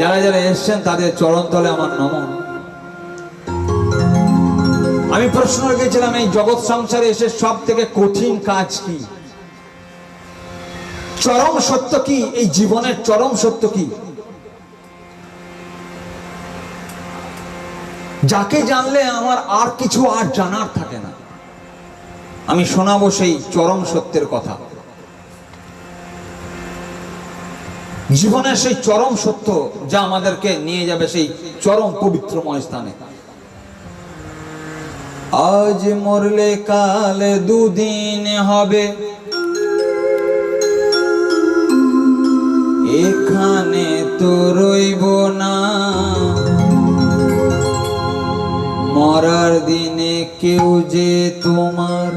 যারা যারা এসছেন তাদের চরণতলে আমার নমন। আমি প্রশ্ন রেখেছিলাম এই জগৎ সংসারে এসে সব থেকে কঠিন কাজ কি, চরম সত্য কি, এই জীবনের চরম সত্য কি, যাকে জানলে আমার আর কিছু আর জানার থাকে না। আমি শোনাবো সেই চরম সত্যের কথা, জীবনের সেই চরম সত্য যা আমাদেরকে নিয়ে যাবে সেই চরম পবিত্রময় স্থানে। আজ মরলে কাল দুদিন হবে, এখানে তো রইব না। মরার দিনে কেউ যে তোমার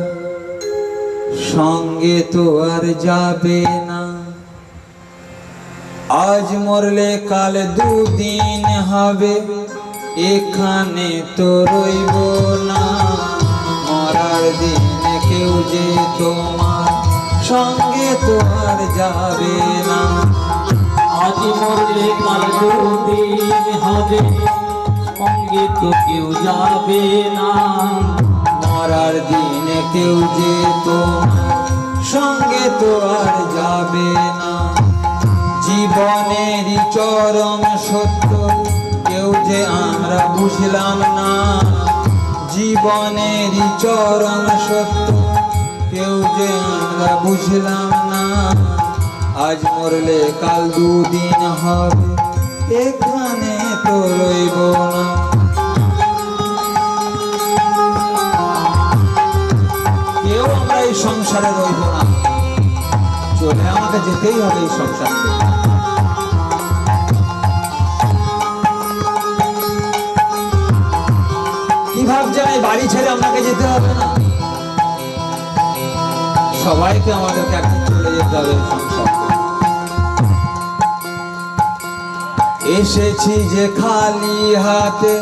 সঙ্গে তো আর যাবে না। আজ মরলে কাল দুদিন হবে, এখানে তো রইব না। মরার দিনে কেউ যে তোমার সঙ্গে তো আর যাবে না। আজ মরলে কাল দুদিন হবে, সঙ্গে তো কেউ যাবে না। মরার দিনে কেউ যে তোমার সঙ্গে তো আর যাবে না। জীবনেরই চরম সত্য কেউ যে আমরা বুঝলাম না। জীবনেরই চরম সত্য কেউ যে আমরা বুঝলাম না। আজ মরলে কাল দুদিন হবে, এখানে তো রইব না। কেউ আমরা এই সংসারে রইব না, চলে আমাকে যেতেই হবে এই সংসার থেকে। কি ভাবছেন এই বাড়ি ছেড়ে আপনাকে যেতে হবে না? সবাইকে আমাদেরকে একদিন চলে যেতে হবে এই সংসার থেকে। এসেছি যে খালি হাতে,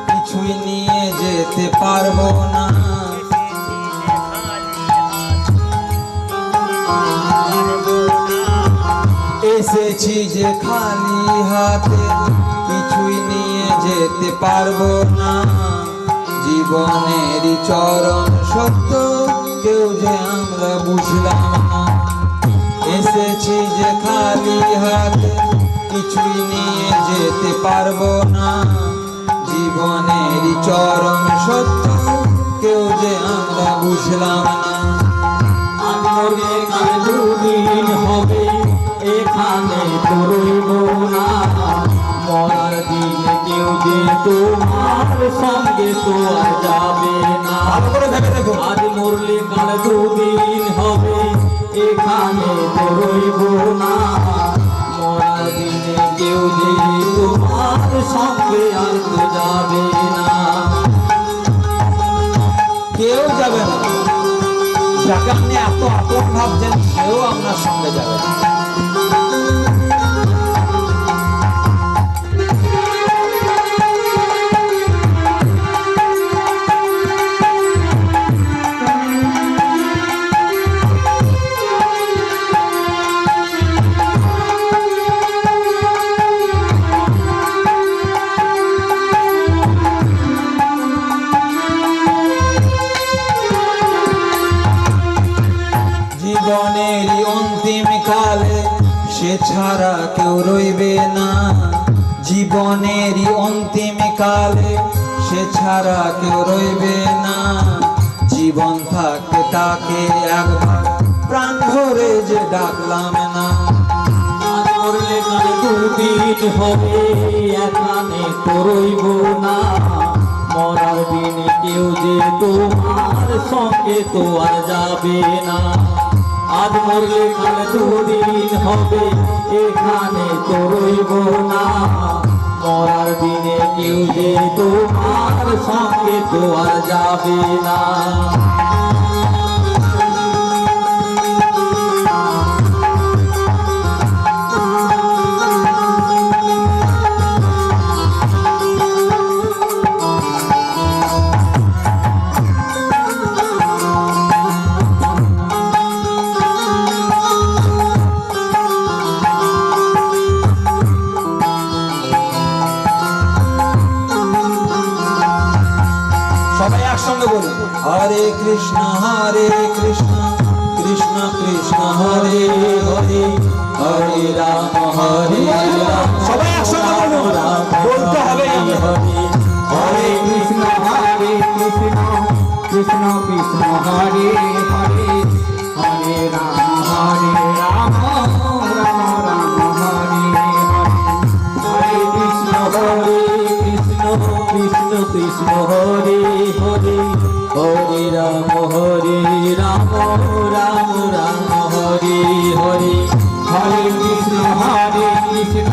কিছুই নিয়ে যেতে পারবো না। এসেছি যে খালি হাতে, কিছুই নিয়ে যেতে পারবো না। জীবনেরই চরম সত্য কেউ যে আমরা বুঝলাম না। এসেছি যে খালি হাতে, কিছুই নিয়ে যেতে পারবো না। জীবনেরই চরম সত্য কেউ যে আমরা বুঝলাম না। আজ মরলে কাল দুদিন হবে, এখানে তো রইব না। মরার দিনে কেউ যে তোমার সঙ্গে তো আর যাবে না। আজ মরলে কাল দুদিন হবে, এখানে তো রইব না। মরার দিনে কেউ যে তোমার সঙ্গে আর তো যাবে না। কেউ যাবে না, যাকে আপনি এত আপন ভাবছেন সেও আপনার সঙ্গে যাবে না। জীবনেরই অন্তিম কালে সে ছাড়া কেউ রইবে না। জীবনেরই অন্তিম কালে সে ছাড়া কেউ রইবে না। জীবন থাকতে তাকে একবার প্রাণ ভরে যে ডাকলাম না। আজ মরলে কাল দুদিন হবে, এখানে তো রইব না। মরার দিনে কেউ যে তোমার সঙ্গে তো আর যাবে না। আজ মরলে কাল দুদিন হবে, এখানে তো রইব না। মরার দিনে কেউ যে তোমার সঙ্গে তো আর যাবে না। বলুন, হরে কৃষ্ণ কৃষ্ণ কৃষ্ণ হরে হরে, হরে রাম সবাই একসঙ্গে বলুন, বলতে হবে হরে কৃষ্ণ কৃষ্ণ কৃষ্ণ হরে হরে, হরে রাম রাম রাম হরে হরে, হরে কৃষ্ণ কৃষ্ণ কৃষ্ণ হরে হরে, হরে রাম রাম রাম হরে হরে, হরে কৃষ্ণ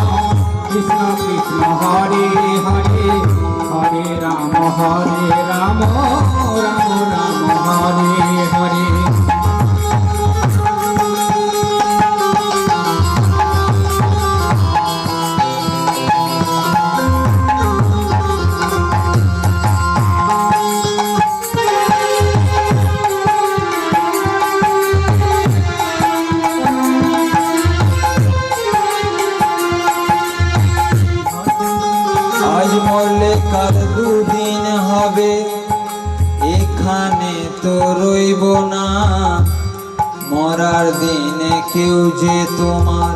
কৃষ্ণ কৃষ্ণ হরে হরে, হরে রাম রাম রাম হরে হরে। আজ মরলে কাল দুদিন হবে, এখানে তো রইব না। মরার দিনে কেউ যে তোমার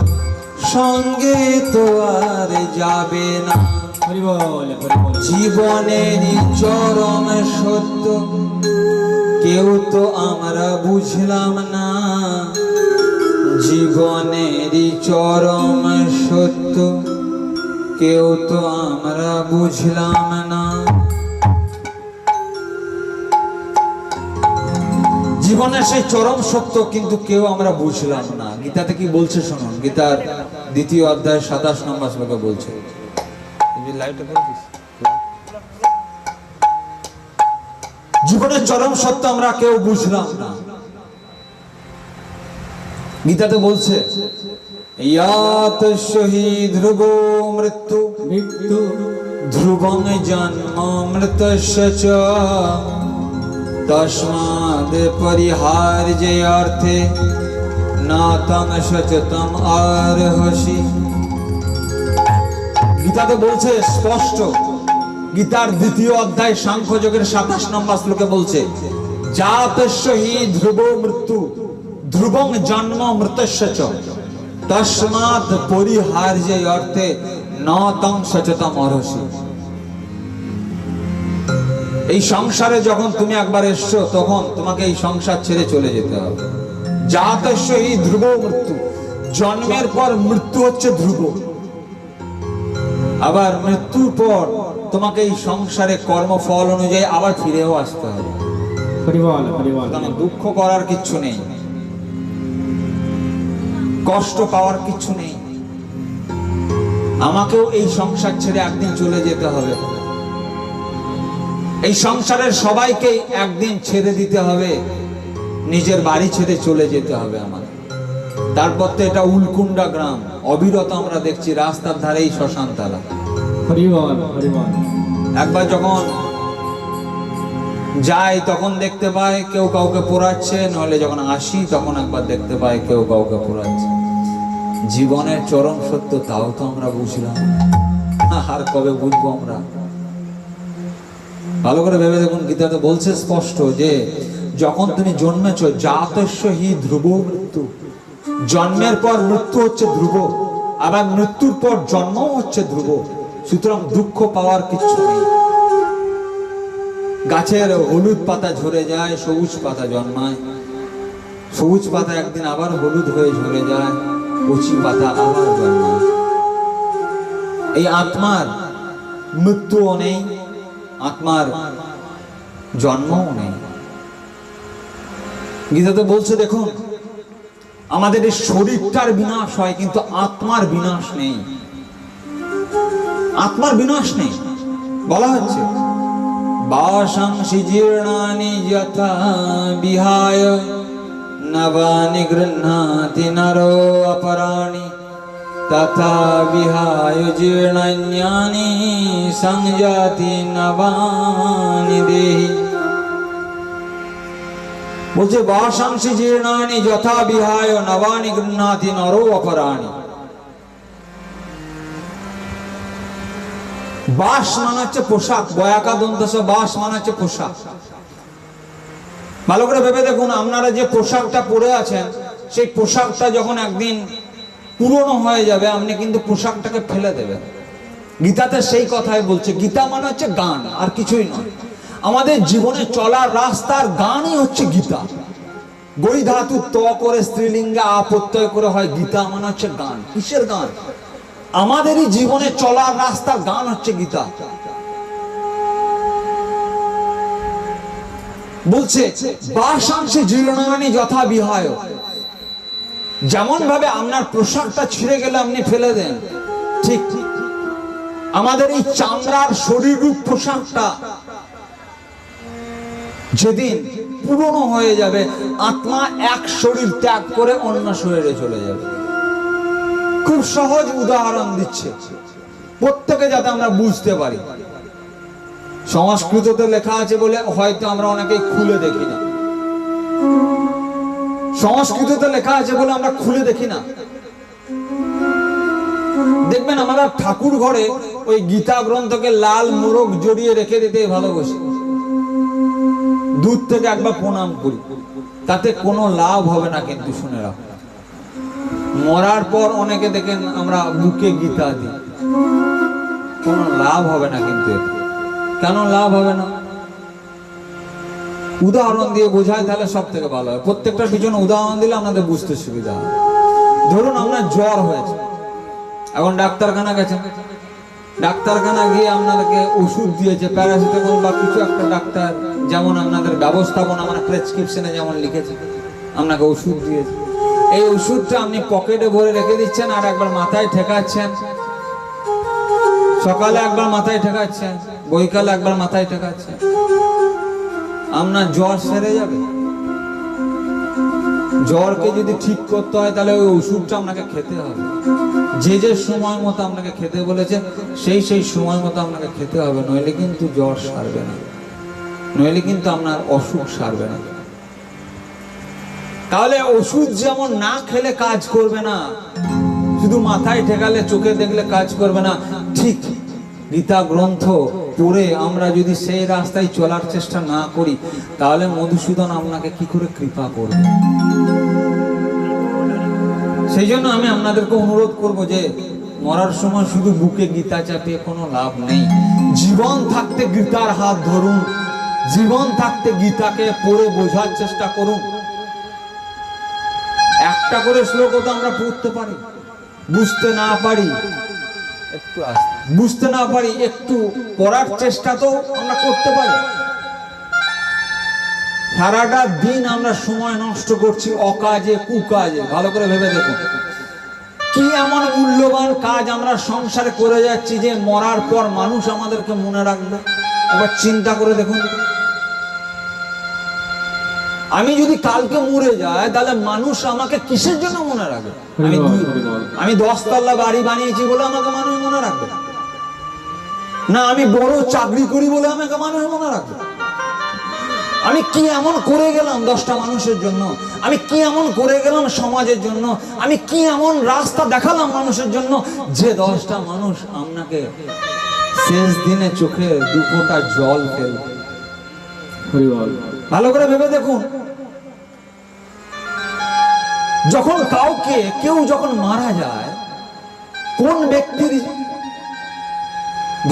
সঙ্গে তো আর যাবে না। হরি বল হরি বল। জীবনের চরম সত্য কেউ তো আমরা বুঝলাম না। জীবনের চরম সত্য কেউ তো আমরা বুঝলাম না। জীবনের সেই চরম সত্য কিন্তু কেউ আমরা বুঝলাম না। গীতাতে কি বলছে শুনুন, গীতার 2য় অধ্যায় 27 নম্বর শ্লোকে বলছে, জীবনের চরম সত্য আমরা কেউ বুঝলাম না। গীতাতে বলছে, ইয়াত শহীদ ধ্রুব মৃত্যু মৃত্যু ধ্রুবং জন্ম মৃতস্য চ, তস্মাদ পরিহার্যেয়ার্থে না তং সচতম আরহসি। গীতাতে বলছে স্পষ্ট, গীতার 2য় অধ্যায় সাংখ্যযোগের 27 নম্বর শ্লোকে বলছে, জাতস্য হি ধ্রুব মৃত্যু ধ্রুবং জন্ম মৃতস্য চ, তস্মাৎ পরিহার্যে অর্থে ন তং সচতম অরহসি। এই সংসারে যখন তুমি একবার এসছো, তখন তোমাকে এই সংসার ছেড়ে চলে যেতে হবে। জাতস্য হি ধ্রুব মৃত্যু, জন্মের পর মৃত্যু হচ্ছে ধ্রুব। আবার মৃত্যুর পর তোমাকে এই সংসারে কর্মফল অনুযায়ী আবার ফিরেও আসতে হবে। হরি বল হরি বল। দুঃখ করার কিচ্ছু নেই, কষ্ট পাওয়ার কিছু নেই। আমাকেও এই সংসার ছেড়ে একদিন চলে যেতে হবে। এই সংসারের সবাইকে একদিন ছেড়ে দিতে হবে, নিজের বাড়ি ছেড়ে চলে যেতে হবে আমার। তারপর তো এটা উলকুন্ডা গ্রাম, অবিরত আমরা দেখছি রাস্তার ধারে এই শ্মশান তালা। হরি বল হরি বল। একবার যখন যাই তখন দেখতে পাই কেউ কাউকে পোড়াচ্ছে, নইলে যখন আসি তখন একবার দেখতে পাই কেউ কাউকে পোড়াচ্ছে। জীবনের চরম সত্য তাও তো আমরা বুঝলাম, আর কবে বুঝবো আমরা? ভালো করে ভেবে দেখুন, গীতাতে বলছে স্পষ্ট যে যখন তুমি জন্মেছ, জাতস্য হি ধ্রুব মৃত্যু, জন্মের পর মৃত্যু হচ্ছে ধ্রুব, আবার মৃত্যুর পর জন্মও হচ্ছে ধ্রুব। সুতরাং দুঃখ পাওয়ার কিছু নেই। গাছের হলুদ পাতা ঝরে যায়, সবুজ পাতা জন্মায়। সবুজ পাতা একদিন আবার হলুদ হয়ে ঝরে যায়, কচি পাতা আবার জন্মায়। এই আত্মার মৃত্যুও নেই, আত্মার জন্মও নেই। গীতাতে বলছে দেখুন, আমাদের এই শরীরটার বিনাশ হয় কিন্তু আত্মার বিনাশ নেই। আত্মার বিনাশ নেই। বলা হচ্ছে, বাশংসি জীর্ণানি যথা বিহায় নবানি গৃহ্ণাতি নরো অপরাণি, তথা বিহায় জীর্ণান্যানি সংযাতি নবানি দেহি। বলছে, বাশংসি জীর্ণানি যথা বিহায় নবানি গৃহ্ণাতি নরো অপরাণি। বাস মানে হচ্ছে পোশাক, বয়াকা দন্তস, বাস মানে হচ্ছে পোশাক। ভালো করে ভেবে দেখুন, আপনারা যে পোশাকটা পরে আছেন সেই পোশাকটা যখন একদিন পুরনো হয়ে যাবে আপনি কিন্তু পোশাকটাকে ফেলে দেবেন। গীতাতে সেই কথাই বলছে। গীতা মানে হচ্ছে গান, আর কিছুই নয়। আমাদের জীবনে চলার রাস্তার গানই হচ্ছে গীতা। গই ধাতু ত করে স্ত্রীলিঙ্গে আপত্যয় করে হয় গীতা, মানে হচ্ছে গান। কিসের গান? আমাদেরই জীবনে চলার রাস্তার গান হচ্ছে গীতা। বলছে বাসাংশে জীর্ণানি যথা বিহায়। যেমন ভাবে আপনার পোশাকটা ছিঁড়ে গেলে আপনি ফেলে দেন, ঠিক আমাদের এই চামড়ার শরীররূপ পোশাকটা যেদিন পুরনো হয়ে যাবে, আত্মা এক শরীর ত্যাগ করে অন্য শরীরে চলে যাবে। খুব সহজ উদাহরণ দিচ্ছে প্রত্যেকে, যাতে আমরা বুঝতে পারি। সংস্কৃততে লেখা আছে বলে হয়তো আমরা অনেকেই খুলে দেখি না। সংস্কৃততে লেখা আছে বলে আমরা খুলে দেখি না। দেখবেন আমরা ঠাকুর ঘরে ওই গীতা গ্রন্থকে লাল মোড়ক জড়িয়ে রেখে দিতে ভালোবাসি। দূর থেকে একবার প্রণাম করি, তাতে কোনো লাভ হবে না। কিন্তু শুনে রাখো, মরার পর অনেকে দেখেন আমরা বুকে গীতা দিই, কোনো লাভ হবে না। কিন্তু কেন লাভ হবে না? উদাহরণ দিয়ে বোঝায় তাহলে সব থেকে ভালো হয়। প্রত্যেকটার পিছনে উদাহরণ দিলে আপনাদের বুঝতে সুবিধা হয়। ধরুন আপনার জ্বর হয়েছে, এখন ডাক্তারখানা গেছেন, ডাক্তারখানা গিয়ে আপনাদেরকে ওষুধ দিয়েছে, প্যারাসিটামল বা কিছু একটা। ডাক্তার যেমন আপনাদের ব্যবস্থাপনা মানে প্রেসক্রিপশনে যেমন লিখেছে, আপনাকে ওষুধ দিয়েছে। এই ওষুধটা আপনি পকেটে ভরে রেখে দিচ্ছেন, আর একবার মাথায় ঠেকাচ্ছেন। সকালে একবার মাথায় ঠেকাচ্ছেন, বৈকালে একবার মাথায় ঠেকাচ্ছেন। আপনার জ্বর সেরে যাবে? জ্বরকে যদি ঠিক করতে হয় তাহলে ওই ওষুধটা আপনাকে খেতে হবে। যে যে সময় মতো আপনাকে খেতে বলেছে সেই সেই সময় মতো আপনাকে খেতে হবে, নইলে কিন্তু জ্বর সারবে না, নইলে কিন্তু আপনার অসুখ সারবে না। তাহলে ওষুধ যেমন না খেলে কাজ করবে না, শুধু মাথায় ঠেকালে চোখে দেখলে কাজ করবে না, ঠিক গীতা গ্রন্থ পড়ে আমরা যদি সেই রাস্তায় চলার চেষ্টা না করি, তাহলে মধুসূদন আপনাকে কি করে কৃপা করবে? সেই জন্য আমি আপনাদেরকে অনুরোধ করব যে মরার সময় শুধু বুকে গীতা চাপিয়ে কোনো লাভ নেই। জীবন থাকতে গীতার হাত ধরুন, জীবন থাকতে গীতাকে পড়ে বোঝার চেষ্টা করুন। একটা করে শ্লোক তো আমরা পড়তে পারি, বুঝতে না পারি একটু বুঝতে না পারি একটু পড়ার চেষ্টা তো আমরা করতে পারি। সারাটা দিন আমরা সময় নষ্ট করছি অকাজে কুকাজে। ভালো করে ভেবে দেখুন, কি এমন মূল্যবান কাজ আমরা সংসারে করে যাচ্ছি যে মরার পর মানুষ আমাদেরকে মনে রাখবে? একবার চিন্তা করে দেখুন। আমি যদি কালকে মরে যাই তাহলে মানুষ আমাকে কিসের জন্য মনে রাখবে? আমি 10 তলা বাড়ি বানিয়েছি বলে আমাকে মানুষ মনে রাখবে না? আমি বড় চাকরি করি বলে আমাকে মানুষ মনে রাখবে? আমি কি এমন করে গেলাম 10টা মানুষের জন্য? আমি কি এমন করে গেলাম সমাজের জন্য? আমি কি এমন রাস্তা দেখালাম মানুষের জন্য যে 10টা মানুষ আপনাকে শেষ দিনে চোখে 2 ফোঁটা জল ফেলবে? ভালো করে ভেবে দেখুন, যখন কেউ যখন মারা যায়, কোন ব্যক্তির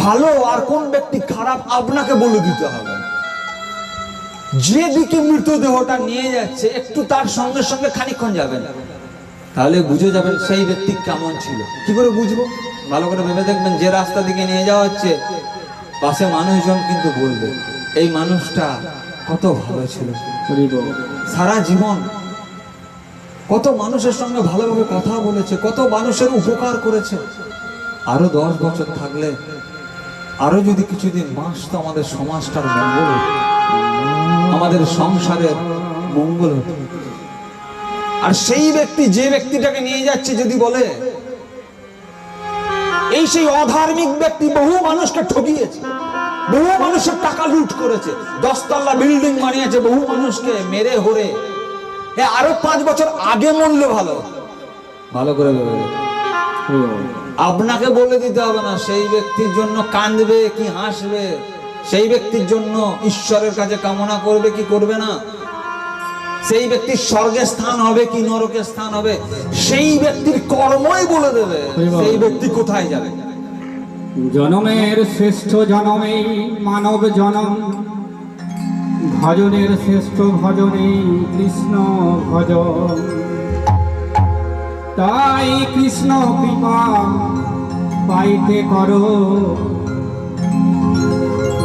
ভালো আর কোন ব্যক্তি খারাপ আপনাকে বলে দিতে হবে। যেদিকে মৃতদেহটা নিয়ে যাচ্ছে একটু তার সঙ্গে সঙ্গে খানিকক্ষণ যাবেন, তাহলে বুঝে যাবেন সেই ব্যক্তি কেমন ছিল। কি করে বুঝবো? ভালো করে ভেবে দেখবেন, যে রাস্তা দিকে নিয়ে যাওয়া হচ্ছে পাশে মানুষজন কিন্তু বলবে এই মানুষটা কত ভালো ছিল, সারা জীবন কত মানুষের সঙ্গে ভালোভাবে কথা বলেছে, কত মানুষের উপকার করেছে। আরো 10 বছর থাকলে, আরো যদি কিছুদিন বাঁচতো, আমাদের সমাজটার মঙ্গল হতো, আমাদের সংসারের মঙ্গল হতো। আর সেই ব্যক্তি যে ব্যক্তিটাকে নিয়ে যাচ্ছে যদি বলে এই সেই অধার্মিক ব্যক্তি বহু মানুষকে ঠকিয়েছে, বহু মানুষের টাকা লুট করেছে, 10 তলা বিল্ডিং বানিয়েছে, বহু মানুষকে মেরে হরে, আরো 5 বছর আগে মরলে ভালো। ভালো করে ভেবে আপনাকে বলে দিতে হবে না সেই ব্যক্তির জন্য কাঁদবে কি হাসবে, সেই ব্যক্তির জন্য ঈশ্বরের কাছে কামনা করবে কি করবে না, সেই ব্যক্তির স্বর্গে স্থান হবে কি নরকে স্থান হবে সেই ব্যক্তির কর্মই বলে দেবে সেই ব্যক্তি কোথায় যাবে। জনমের শ্রেষ্ঠ জনমেই মানব জনম, ভজনের শ্রেষ্ঠ ভজনেই কৃষ্ণ ভজন। তাই কৃষ্ণ কৃপা পাইতে করো,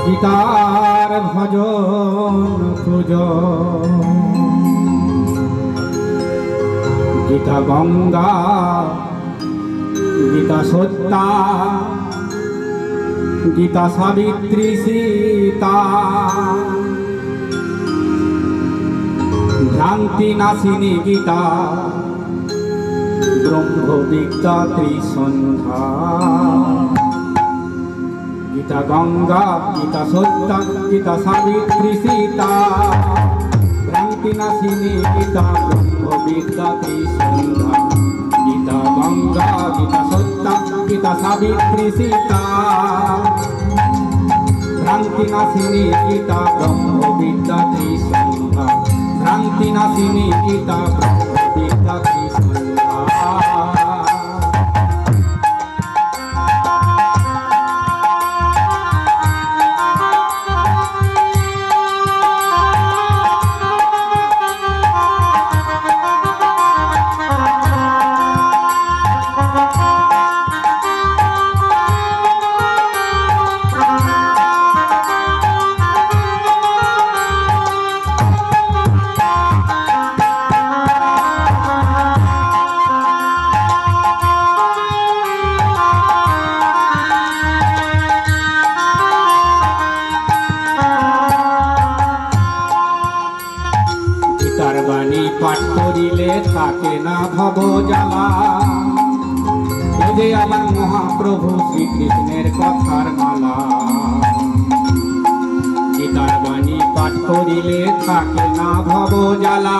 গীতার ভজন পূজন। গীতা গঙ্গা, গীতা সত্যা, গীতা সাবিত্রী সীতা, ভ্রান্তি নাশিনী গীতা, ব্রহ্ম বিদ্যা ত্রিসন্ধ্যা। গীতা গঙ্গা, গীতা সত্যা, গীতা সাবিত্রী সীতা, ভ্রান্তি নাশিনী গীতা, ব্রহ্ম বিদ্যা ত্রিসন্ধ্যা। গীতা গঙ্গা, গীতা সত্যা, গীতা সাবিত্রী সীতা, ভ্রান্তি নাশিনী গীতা, ব্রহ্ম বিদ্যা ত্রিসন্ধ্যা। ভ্রান্তি নাশিনী গীতা, ব্রহ্ম বিদ্যা ত্রিসন্ধ্যা। গীতার বাণী পাঠ করিলে থাকে না ভব জ্বালা। এ যে আমার মহাপ্রভু শ্রীকৃষ্ণের কথার মালা। গীতার বাণী পাঠ করিলে থাকে না ভব জ্বালা।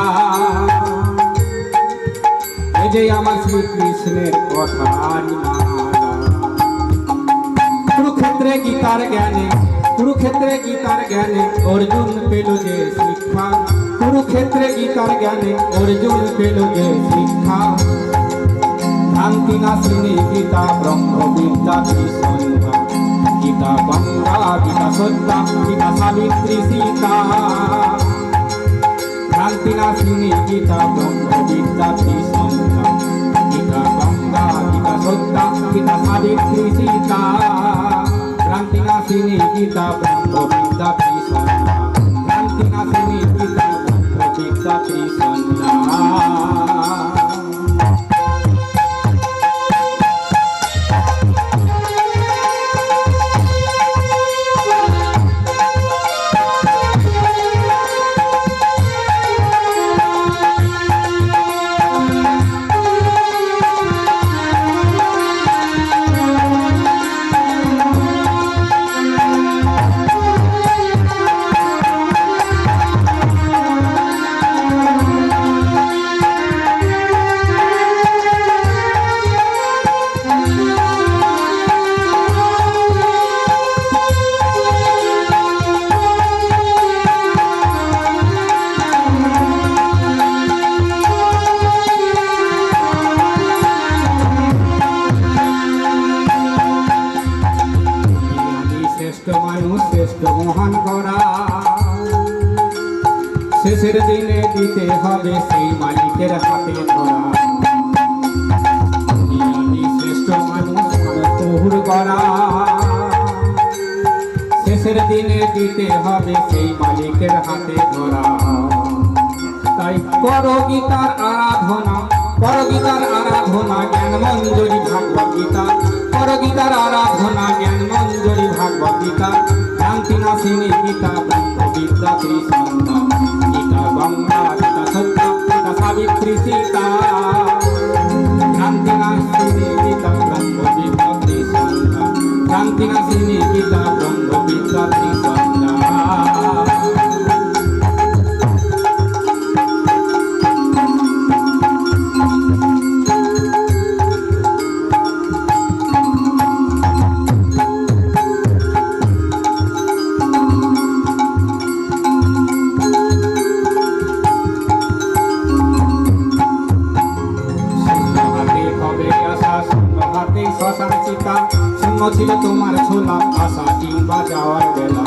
এ যে আমার শ্রীকৃষ্ণের কথার মালা। কুরুক্ষেত্রে গীতার জ্ঞানে, কুরুক্ষেত্রে গীতার জ্ঞানে অর্জুন পেল যে শিক্ষা। কুরুক্ষেত্রে গীতার জ্ঞানে অর্জুন পেল যে শিক্ষা। ভ্রান্তি নাশিনী গীতা, ব্রহ্ম বিদ্যা ত্রিসন্ধ্যা। গীতা গঙ্গা, গীতা সত্যা, গীতা সাবিত্রী সীতা, ভ্রান্তি নাশিনী গীতা, ব্রহ্ম বিদ্যা ত্রিসন্ধ্যা। গীতা গঙ্গা, গীতা সত্যা, গীতা সাবিত্রী সীতা, ভ্রান্তি নাশিনী গীতা, ব্রহ্ম বিদ্যা ত্রিসন্ধ্যা। ভ্রান্তি নাশিনী গীতা, ব্রহ্ম বিদ্যা ত্রিসন্ধ্যা। মহান করা শেষের দিনে দিতে হবে সেই মালিকের হাতে ধরা। আমি শ্রেষ্ঠ মানুষ তহুর করা শেষের দিনে দিতে হবে সেই মালিকের হাতে ধরা। তাই করো গীতার আরাধনা, করো গীতার আরাধনা, জ্ঞান মঞ্জুরি ভাগবত গীতা। করো গীতার আরাধনা, জ্ঞান মঞ্জুরি ভাগবত গীতা। ভ্রান্তি নাশিনী গীতা, ব্রহ্ম বিদ্যা ত্রিসন্ধ্যা। গীতা গঙ্গা, গীতা সত্যা, গীতা সাবিত্রী সীতা, ভ্রান্তি নাশিনী গীতা, ব্রহ্ম বিদ্যা ত্রিসন্ধ্যা। ভ্রান্তি নাশিনী গীতা, ব্রহ্ম বিদ্যা ত্রিসন্ধ্যা। ছিল তোমার ছোলা আশা কিংবা যাওয়ার বেলা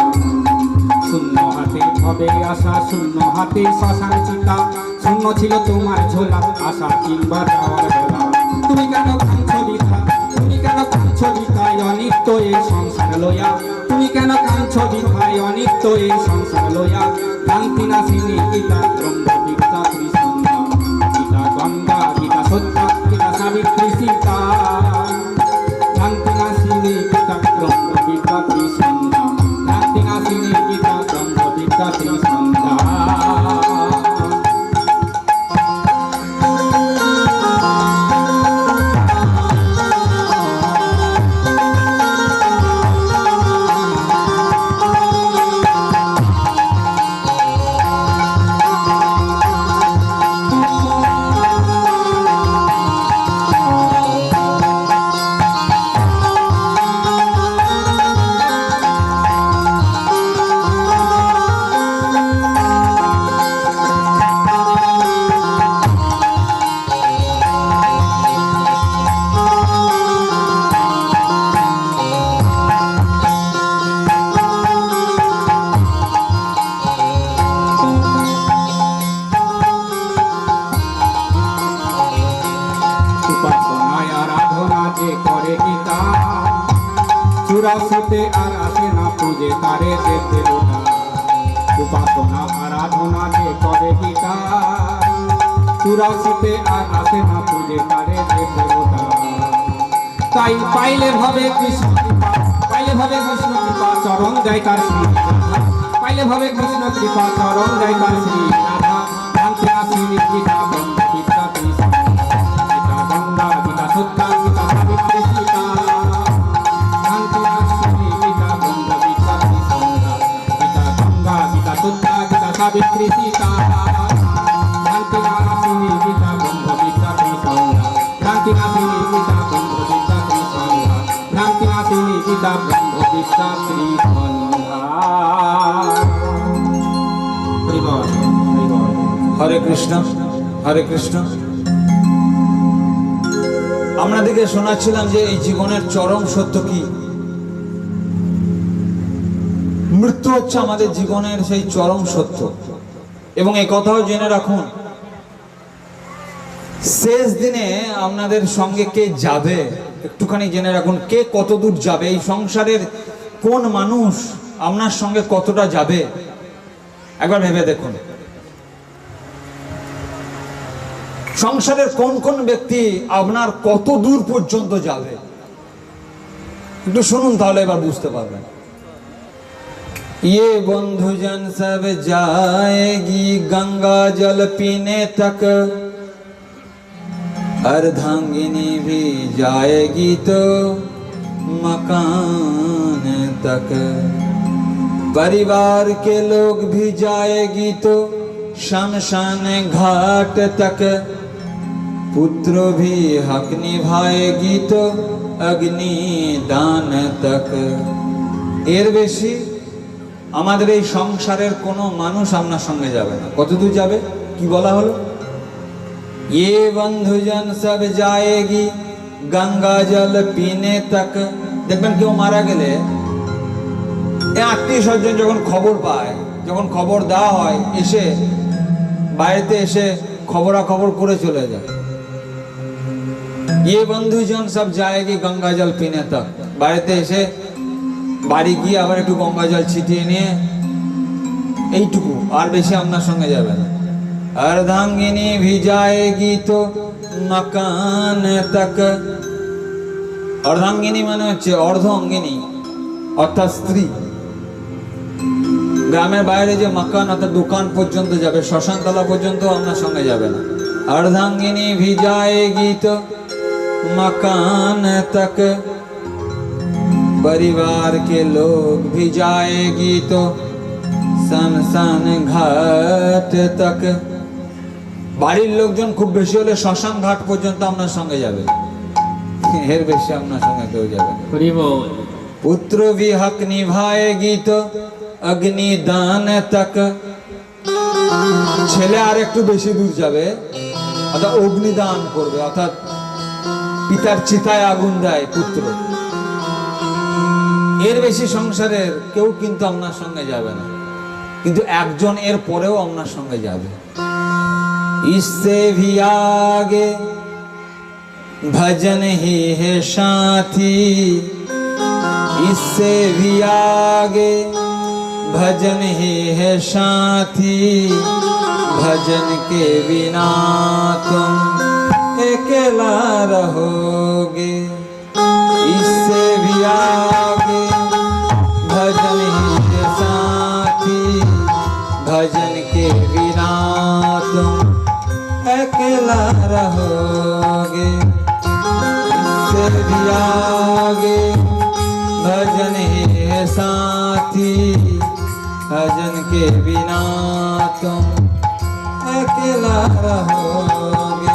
শূন্য হাতে হবে আশা শূন্য হাতে শ্মশান চিতা শূন্য ছিল তোমার ঝোলা আশা কিংবা যাওয়ার বেলা তুমি কেন কাঁদছো বৃথা তুমি কেন কাঁদছো বৃথায় অনিত্য এই সংসার লইয়া তুমি কেন কাঁদছো বৃথায় অনিত্য এই সংসার লইয়া ভ্রান্তি নাশিনী গীতা ব্রহ্ম বিদ্যা ত্রিসন্ধ্যা গীতা গঙ্গা গীতা সত্য গীতা সাবিত্রী সীতা ভ্রান্তি নাশিনী গীতা ব্রহ্ম বিদ্যা ত্রিসন্ধ্যা ভ্রান্তি নাশিনী গীতা ব্রহ্ম বিদ্যা ত্রিসন্ধ্যা উপাসনায় আরাধনা যে করে গীতা চুরাশিতে আর আসে না পূজে তারে যে দেবতা উপাসনা আরাধনা যে করে গীতা চুরাশিতে আর আসে না পূজে তারে যে দেবতা তাই পাইলে ভাবে কৃষ্ণ কৃপা পাইলে ভাবে কৃষ্ণ কৃপা চরণ যায় তার শ্রী রাধা পাইলে ভাবে কৃষ্ণ কৃপা চরণ যায় তার শ্রী রাধা ভ্রান্তি নাশিনী গীতা ব্রহ্ম বিদ্যা ত্রিসন্ধ্যা গীতা গঙ্গা গীতা সত্য গীতা সাবিত্রী সীতা ভ্রান্তি নাশিনী গীতা ব্রহ্ম বিদ্যা ত্রিসন্ধ্যা গীতা গঙ্গা গীতা সত্য গীতা সাবিত্রী সীতা ভ্রান্তি নাশিনী গীতা ব্রহ্ম বিদ্যা ত্রিসন্ধ্যা ভ্রান্তি নাশিনী গীতা ব্রহ্ম বিদ্যা ত্রিসন্ধ্যা ভ্রান্তি নাশিনী গীতা ব্রহ্ম বিদ্যা ত্রিসন্ধ্যা হরি বল হরি বল হরে কৃষ্ণ হরে কৃষ্ণ। আপনাদেরকে শোনাচ্ছিলাম যে এই জীবনের চরম সত্য কি, মৃত্যু হচ্ছে আমাদের জীবনের সেই চরম সত্য। এবং এই কথাও জেনে রাখুন, শেষ দিনে আপনাদের সঙ্গে কে যাবে একটুখানি জেনে রাখুন। কে কত দূর যাবে, এই সংসারের কোন মানুষ আপনার সঙ্গে কতটা যাবে একবার ভেবে দেখুন। সংসারের কোন কোন ব্যক্তি আপনার কত দূর পর্যন্ত যাবে একটু শুনুন, তাহলে এবার বুঝতে পারবেন। ये बंधुजन सब जाएगी गंगा जल पीने तक, अर्धांगिनी भी जाएगी तो मकान तक, परिवार के लोग भी जाएगी तो शमशान घाट तक, पुत्र भी हक निभाएगी तो अग्नि दान तक। এর বেশি আমাদের এই সংসারের কোনো মানুষ আপনার সঙ্গে যাবে না। কতদূর যাবে কি বলা হলো? ये बंधुजन सब जाएगी गंगा जल पीने तक। দেখবেন কেউ মারা গেলে আত্মীয় স্বজন যখন খবর পায়, যখন খবর দেওয়া হয়, এসে বাড়িতে এসে খবরাখবর করে চলে যায়। ये बंधुजन सब जाएगी गंगा जल पीने तक, বাড়িতে এসে বাড়ি গিয়ে আবার একটু গঙ্গা জল ছিটিয়ে নিয়ে এইটুকু, আর বেশি আপনার সঙ্গে যাবে না। अर्धांगिनी भी जाएगी तो मकान तक। अर्धांगिनी মানে হচ্ছে অর্ধ অঙ্গিনী অর্থাৎ স্ত্রী। গ্রামের বাইরে যে মকান অর্থাৎ দোকান পর্যন্ত যাবে, শ্মশানতলা পর্যন্ত আপনার সঙ্গে যাবে না। अर्धांगिनी भी जाएगी तो मकान तक, परिवार के लोग भी जाएगी तो शमशान घाट तक। বাড়ির লোকজন খুব বেশি হলে শ্মশান ঘাট পর্যন্ত আপনার সঙ্গে যাবে, এর বেশি আপনার সঙ্গে কেউ যাবে না। হরি বল। पुत्र भी हक निभाएगी तो अग्नि दान तक। ছেলে আর একটু বেশি দূর যাবে, অর্থাৎ অগ্নিদান করবে, অর্থাৎ পিতার চিতায় আগুন দেয় পুত্র। এর বেশি সংসারের কেউ কিন্তু আপনার সঙ্গে যাবে না, কিন্তু একজন এর পরেও আপনার সঙ্গে যাবে। इससे भी आगे भजन ही है साथी, इससे भी आगे भजन ही है साथी, भजन के बिना तुम अकेला रहोगे। इससे भी आगे भजन ही है साथी, भजन के बिना तुम अकेला रहोगे। इससे भी आगे भजन ही है साथी, भजन के बिना तुम अकेला रहोगे।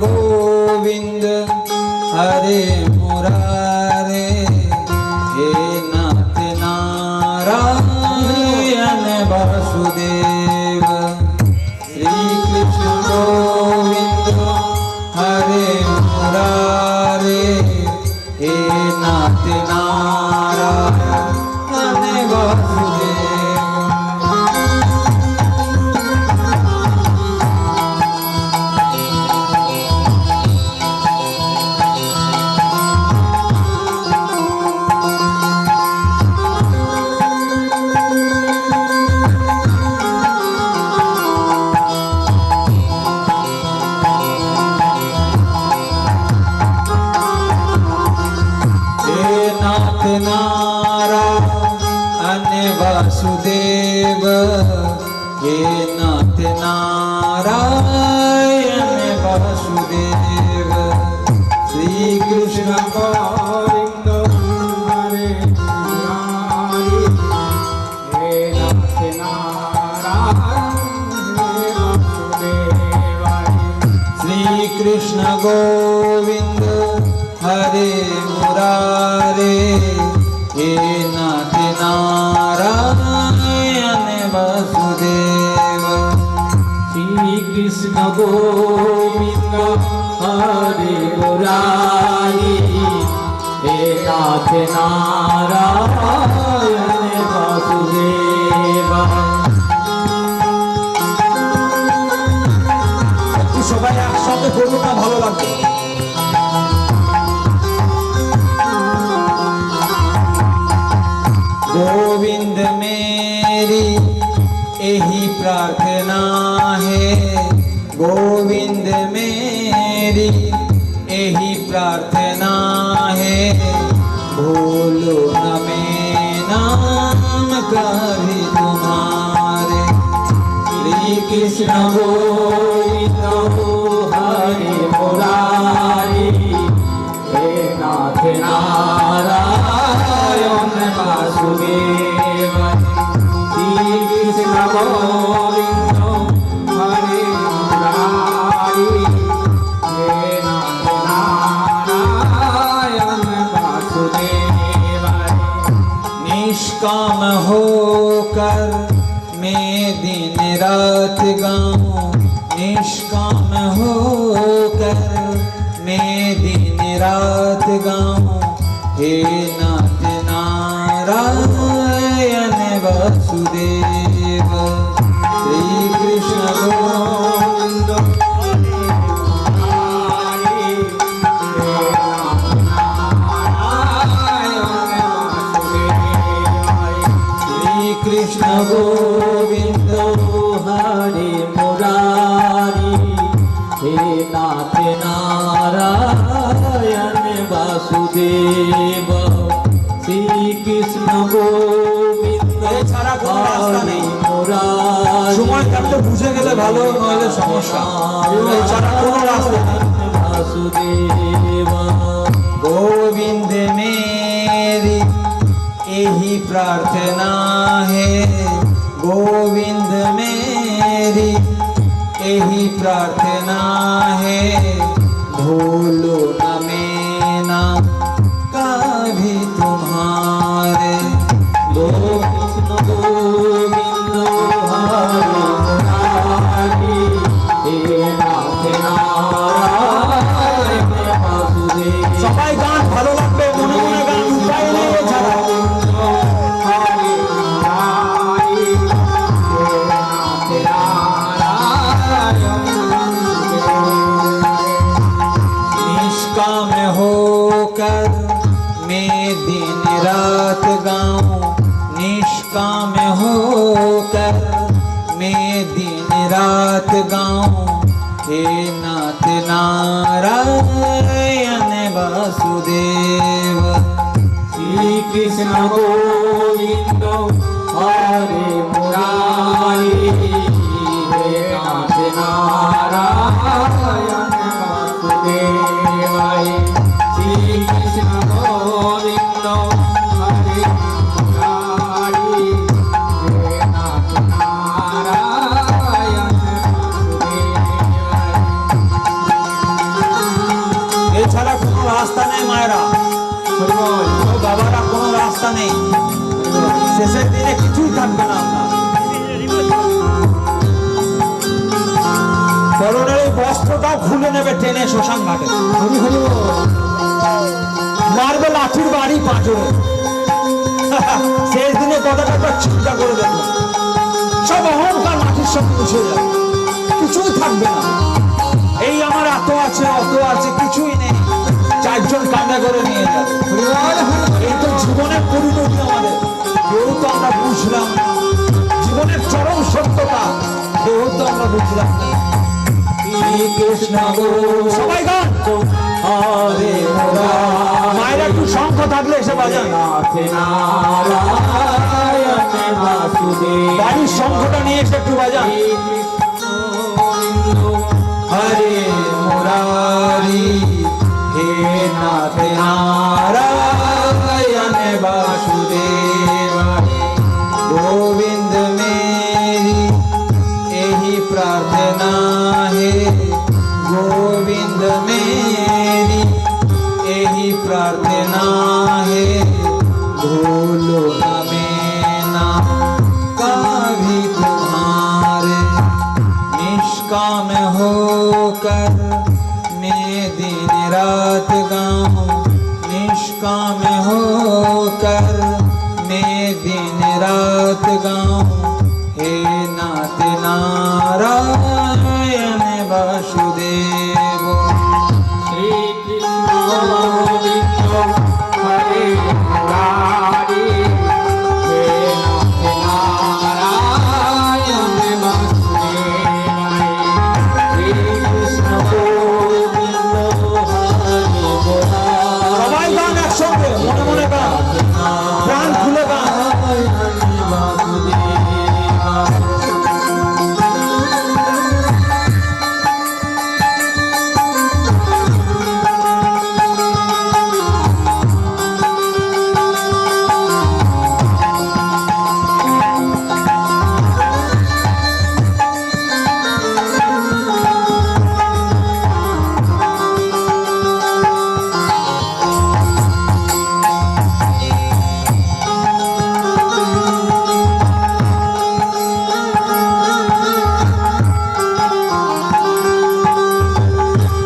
गोविंद हरे मुरारे, हे नाथ नारायण वासुदेव। श्री कृष्ण गोविंद हरे मुरारे, हे नाथ नारायण वासुदेव। नारायण वासुदेव, हे नाथ नारायण वासुदेव। श्री कृष्ण गोविंद हरे मुरारी, हे नाथ नारायण वासुदेव। श्री कृष्ण गोविंद हरे मुरारे, हे नाथ नारायण वासुदेव। श्री कृष्ण गोविंद हरे मुरारी, हे नाथ नारायण वासुदेव। একটু সবাই একসাথে করবো না, ভালো লাগবে। गोविंद मेरी यही प्रार्थना है, गोविंद मेरी यही प्रार्थना है, भूलो न मैं नाम कभी तुम्हारे। श्री कृष्ण गोविंद हरे मुरारी, हे नाथ नारायण वासुदेव। श्री कृष्ण गोविंद हरे मुरारी, हे नाथ नारायण वासुदेव। निष्काम होकर मैं दिन रात गाऊं, निष्काम होकर मैं दिन रात गाऊं, हे नाथ नारायण वासुदेव। श्री कृष्ण गोविंद हरे श्री कृष्ण गोविंद हरे मुरारी, हे नाथ नारायण वासुदेव। श्री कृष्ण गोविंद এছাড়া কোনো রাস্তা हरे নেই। मुरारी, সময় থাকতে বুঝে গেলে ভালো, নইলে সমস্যা। এছাড়া কোনো রাস্তা নেই। वासुदेव। गोविंद में प्रार्थना है गोविंद मेरी, यही प्रार्थना है भूलो न मैना कभी तुम्हारे। कृष्ण गोविंद हरे मुरारी, हे नाथ नारायण वासुदेव। সবাই গান ভালো লাগবে, মনে মনে গান, উপায় নেই এছাড়া। হরে মুরারি, হে নাথ নারায়ণ निष्काम होकर मैं दिन रात गाऊं, निष्काम होकर मैं दिन रात गाऊं, हे नाथ नारायण वासुदेव। श्री कृष्ण गोविंद हरे मुरारी, हे नाथ नारायण वासुदेवाय। श्री कृष्ण गोविंद हरे मुरारी, हे नाथ नारायण वासुदेवाय। এছাড়া কোনো রাস্তা নেই মায়েরা, ও বাবারা, কোনো রাস্তা নেই। শেষের দিনে কিছুই থাকবে না আপনার। পরনের এই বস্ত্রটাও খুলে নেবে টেনে শ্মশান ঘাটে, মারবে লাঠির বাড়ি পাঁচড়ে। শেষ দিনে কথাটা একবার চিন্তা করে দেখো, সব অহংকার মাটির সঙ্গে মিশে যাবে, কিছুই থাকবে না। এই আমার এত আছে অত আছে কিছুই নেই, চারজন কাঁধে করে নিয়ে যাবে। এই তো জীবনের পরিণতি আমাদের, কেউ তো আমরা বুঝলাম না জীবনের চরম সত্যতা, কেউ তো আমরা বুঝলাম না। श्री कृष्ण সবাই গান हरे मुरारी, মায়েরা একটু শঙ্খ থাকলে এসে বাজান, नाथ नारायण वासुदेव। বাড়ির শঙ্খটা নিয়ে এসে একটু বাজান। হরে মুরারি, হে নাথ নারায়ণ वासुदेव। गोविंद मेरी यही प्रार्थना है, गोविंद मेरी यही प्रार्थना है भूलो न मैना कभी तुम्हारे। निष्काम होकर मैं दिन रात गाऊं, निष्काम होकर मैं दिन रात गाऊं, हे नाथ नारायण वासुदेव। श्री कृष्ण गोविंद हरे मुरारी, हे नाथ नारायण वासुदेवाय। श्री कृष्ण गोविंद हरे मुरारी, সবাই গান একসঙ্গে, মনে মনে গান, প্রাণ খুলে গান।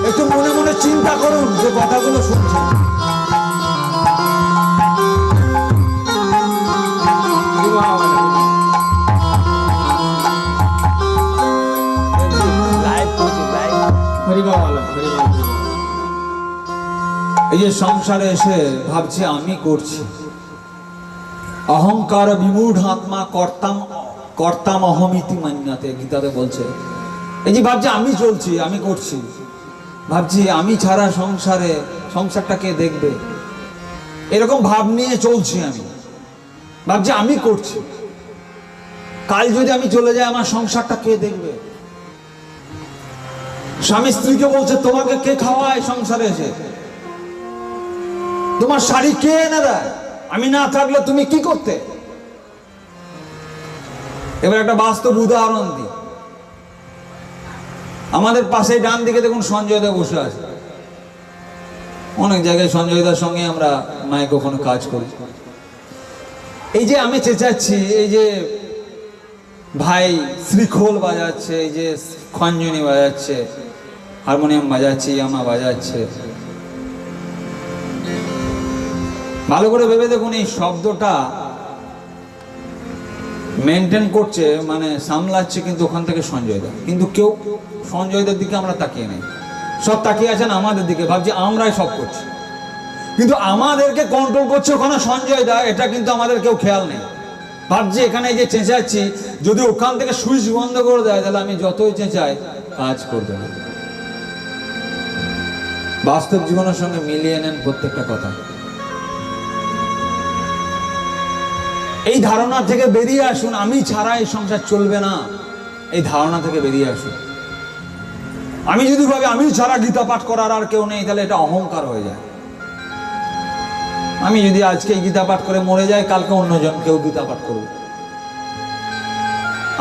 একটু মনে মনে চিন্তা করুন যে কথাগুলো শুনছেন। এই যে সংসারে এসে ভাবছে আমি করছি, অহংকার বিমূঢ় আত্মা কর্তাম কর্তাম অহমিতি মান্যতে, গীতাতে বলছে। এই যে ভাবছে আমি চলছি, আমি করছি, ভাবছি আমি ছাড়া সংসারে সংসারটা কে দেখবে, এরকম ভাব নিয়ে চলছি আমি, ভাবছি আমি করছি, কাল যদি আমি চলে যাই আমার সংসারটা কে দেখবে। স্বামী স্ত্রীকে বলছে তোমাকে কে খাওয়ায় সংসারে এসে, তোমার শাড়ি কে এনে দেয়, আমি না থাকলে তুমি কি করতে। এবার একটা বাস্তব উদাহরণ দিই। আমাদের পাশে ডান দিকে দেখুন সঞ্জয় দা বসে আছে। অনেক জায়গায় সঞ্জয় দার সঙ্গে আমরা মাইক্রোফোনে কাজ করি। এই যে আমি চেঁচাচ্ছি, এই যে ভাই শ্রীখোল বাজাচ্ছে, এই যে খঞ্জনি বাজাচ্ছে, হারমোনিয়াম বাজাচ্ছে, ইয়ামা বাজাচ্ছে, ভালো করে ভেবে দেখুন এই শব্দটা মেনটেন করছে, মানে সামলাচ্ছে কিন্তু ওখান থেকে সঞ্জয় দা। কিন্তু কেউ সঞ্জয়দের দিকে আমরা তাকিয়ে নেই, সব তাকিয়ে আছেন আমাদের দিকে, ভাবছি আমরাই সব করছি, কিন্তু আমাদেরকে কন্ট্রোল করছে ওখানে সঞ্জয় দা। এটা কিন্তু আমাদের কেউ খেয়াল নেই। ভাবছি এখানে যে চেঁচাচ্ছি, যদি ওখান থেকে সুইচ বন্ধ করে দেয় তাহলে আমি যতই চেঁচাই কাজ করবে না। বাস্তব জীবনের সঙ্গে মিলিয়ে নেন প্রত্যেকটা কথা। এই ধারণা থেকে বেরিয়ে আসুন, আমি ছাড়া এই সংসার চলবে না। এই ধারণা থেকে বেরিয়ে আসুন। আমি যদি ভাবি আমি ছাড়া গীতা পাঠ করার আর কেউ নেই, তাহলে এটা অহংকার হয়ে যায়। আমি যদি আজকে গীতা পাঠ করে মরে যাই, কালকে অন্যজন কেউ গীতা পাঠ করবে,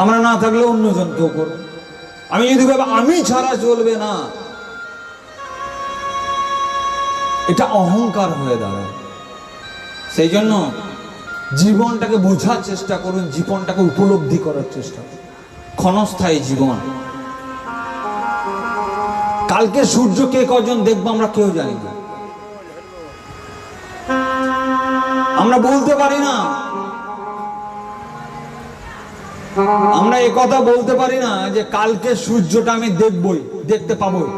আমরা না থাকলে অন্যজন কেউ করবে। আমি যদি ভাবি আমি ছাড়া চলবে না, এটা অহংকার হয়ে দাঁড়ায়। সেই জন্য জীবনটাকে বোঝার চেষ্টা করুন, জীবনটাকে উপলব্ধি করার চেষ্টা করুন। ক্ষণস্থায়ী জীবন। কালকে সূর্য কে কজন দেখবো আমরা কেউ জানি না, আমরা বলতে পারি না। আমরা এ কথা বলতে পারি না যে কালকে সূর্যটা আমি দেখবই, দেখতে পাবই।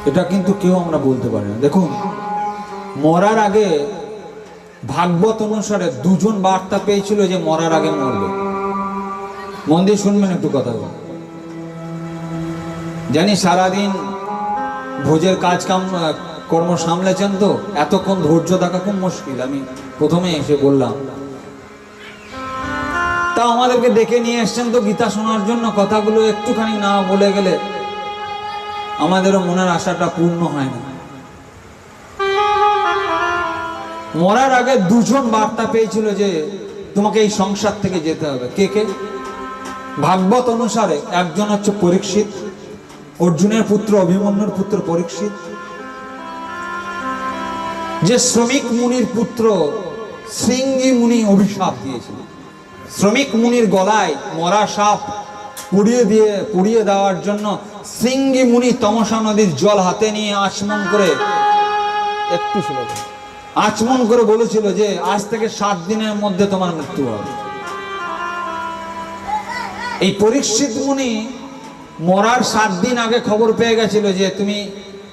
এটা কিন্তু কেউ আমরা বলতে পারি না। দেখুন, মরার আগে ভাগবত অনুসারে দুজন বার্তা পেয়েছিল যে মরার আগে মরবে। মন দিয়ে শুনবেন একটু কথা। জানি সারাদিন ভোজের কাজ কাম কর্ম সামলেছেন, তো এতক্ষণ ধৈর্য থাকা খুব মুশকিল, আমি প্রথমে এসে বললাম। তা আমাদেরকে ডেকে নিয়ে এসছেন তো গীতা শোনার জন্য। কথাগুলো একটুখানি না বলে গেলে আমাদেরও মনের আশাটা পূর্ণ হয় না। মরার আগে দুজন বার্তা পেয়েছিল যে তোমাকে এই সংসার থেকে যেতে হবে। কে কে? ভাগবত অনুসারে একজন হচ্ছে পরীক্ষিত, অর্জুনের পুত্র, অভিমন্যুর পুত্র পরীক্ষিত, যে শ্রমিক মুনির পুত্র শৃঙ্গী মুনি অভিশাপ দিয়েছিল। শ্রমিক মুনির গলায় মরা সাপ পুড়িয়ে দেওয়ার জন্য শৃঙ্গী মুনি তমসা নদীর জল হাতে নিয়ে আচমন করে বলেছিল যে আজ থেকে 7 দিনের মধ্যে তোমার মৃত্যু হবে। এই পরীক্ষিত মুনি মরার 7 দিন আগে খবর পেয়ে গেছিল যে তুমি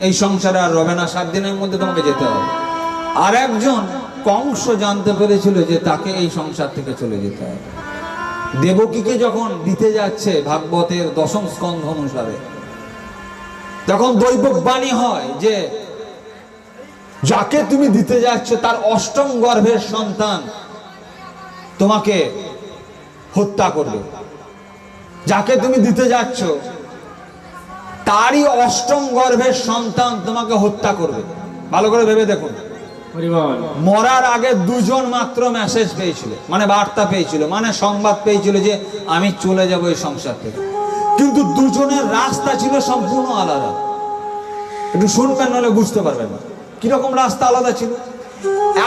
এই সংসারে আর রবে না, 7 দিনের মধ্যে তোমাকে যেতে হবে। আর একজন কংস জানতে পেরেছিল যে তাকে এই সংসার থেকে চলে যেতে হবে। দেবকীকে যখন দিতে যাচ্ছে ভাগবতের 10ম স্কন্ধ অনুসারে, তখন দৈবক বাণী হয় যে যাকে তুমি দিতে যাচ্ছ তার 8ম গর্ভের সন্তান তোমাকে হত্যা করবে। যাকে তুমি দিতে যাচ্ছ তারই 8ম গর্ভের সন্তান তোমাকে হত্যা করবে। ভালো করে ভেবে দেখুন। মরার আগে দুজন মাত্র মেসেজ পেয়েছিল, মানে বার্তা পেয়েছিল, মানে সংবাদ পেয়েছিল যে আমি চলে যাব এই সংসার থেকে। কিন্তু দুজনের রাস্তা ছিল সম্পূর্ণ আলাদা। একটু শুনবেন, নাহলে বুঝতে পারবেন না কিরকম রাস্তা আলাদা ছিল।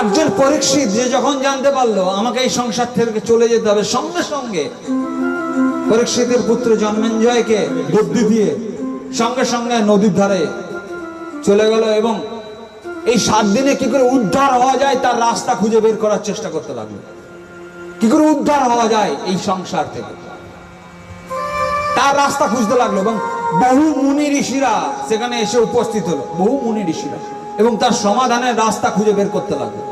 একজন পরীক্ষিত, যে যখন জানতে পারলো আমাকে এই সংসার থেকে চলে যেতে হবে, সঙ্গে সঙ্গে পরীক্ষিতের পুত্র জন্মেঞ্জয়কে বুদ্ধি দিয়ে সঙ্গে সঙ্গে নদীর ধারে চলে গেল এবং এই 7 দিনে কি করে উদ্ধার হওয়া যায় তার রাস্তা খুঁজে বের করার চেষ্টা করতে লাগলো। কি করে উদ্ধার হওয়া যায় এই সংসার থেকে, তার রাস্তা খুঁজতে লাগলো। এবং বহু মুনি ঋষিরা সেখানে এসে উপস্থিত হলো, বহু মুনি ঋষিরা, এবং তার সমাধানের রাস্তা খুঁজে বের করতে লাগলো।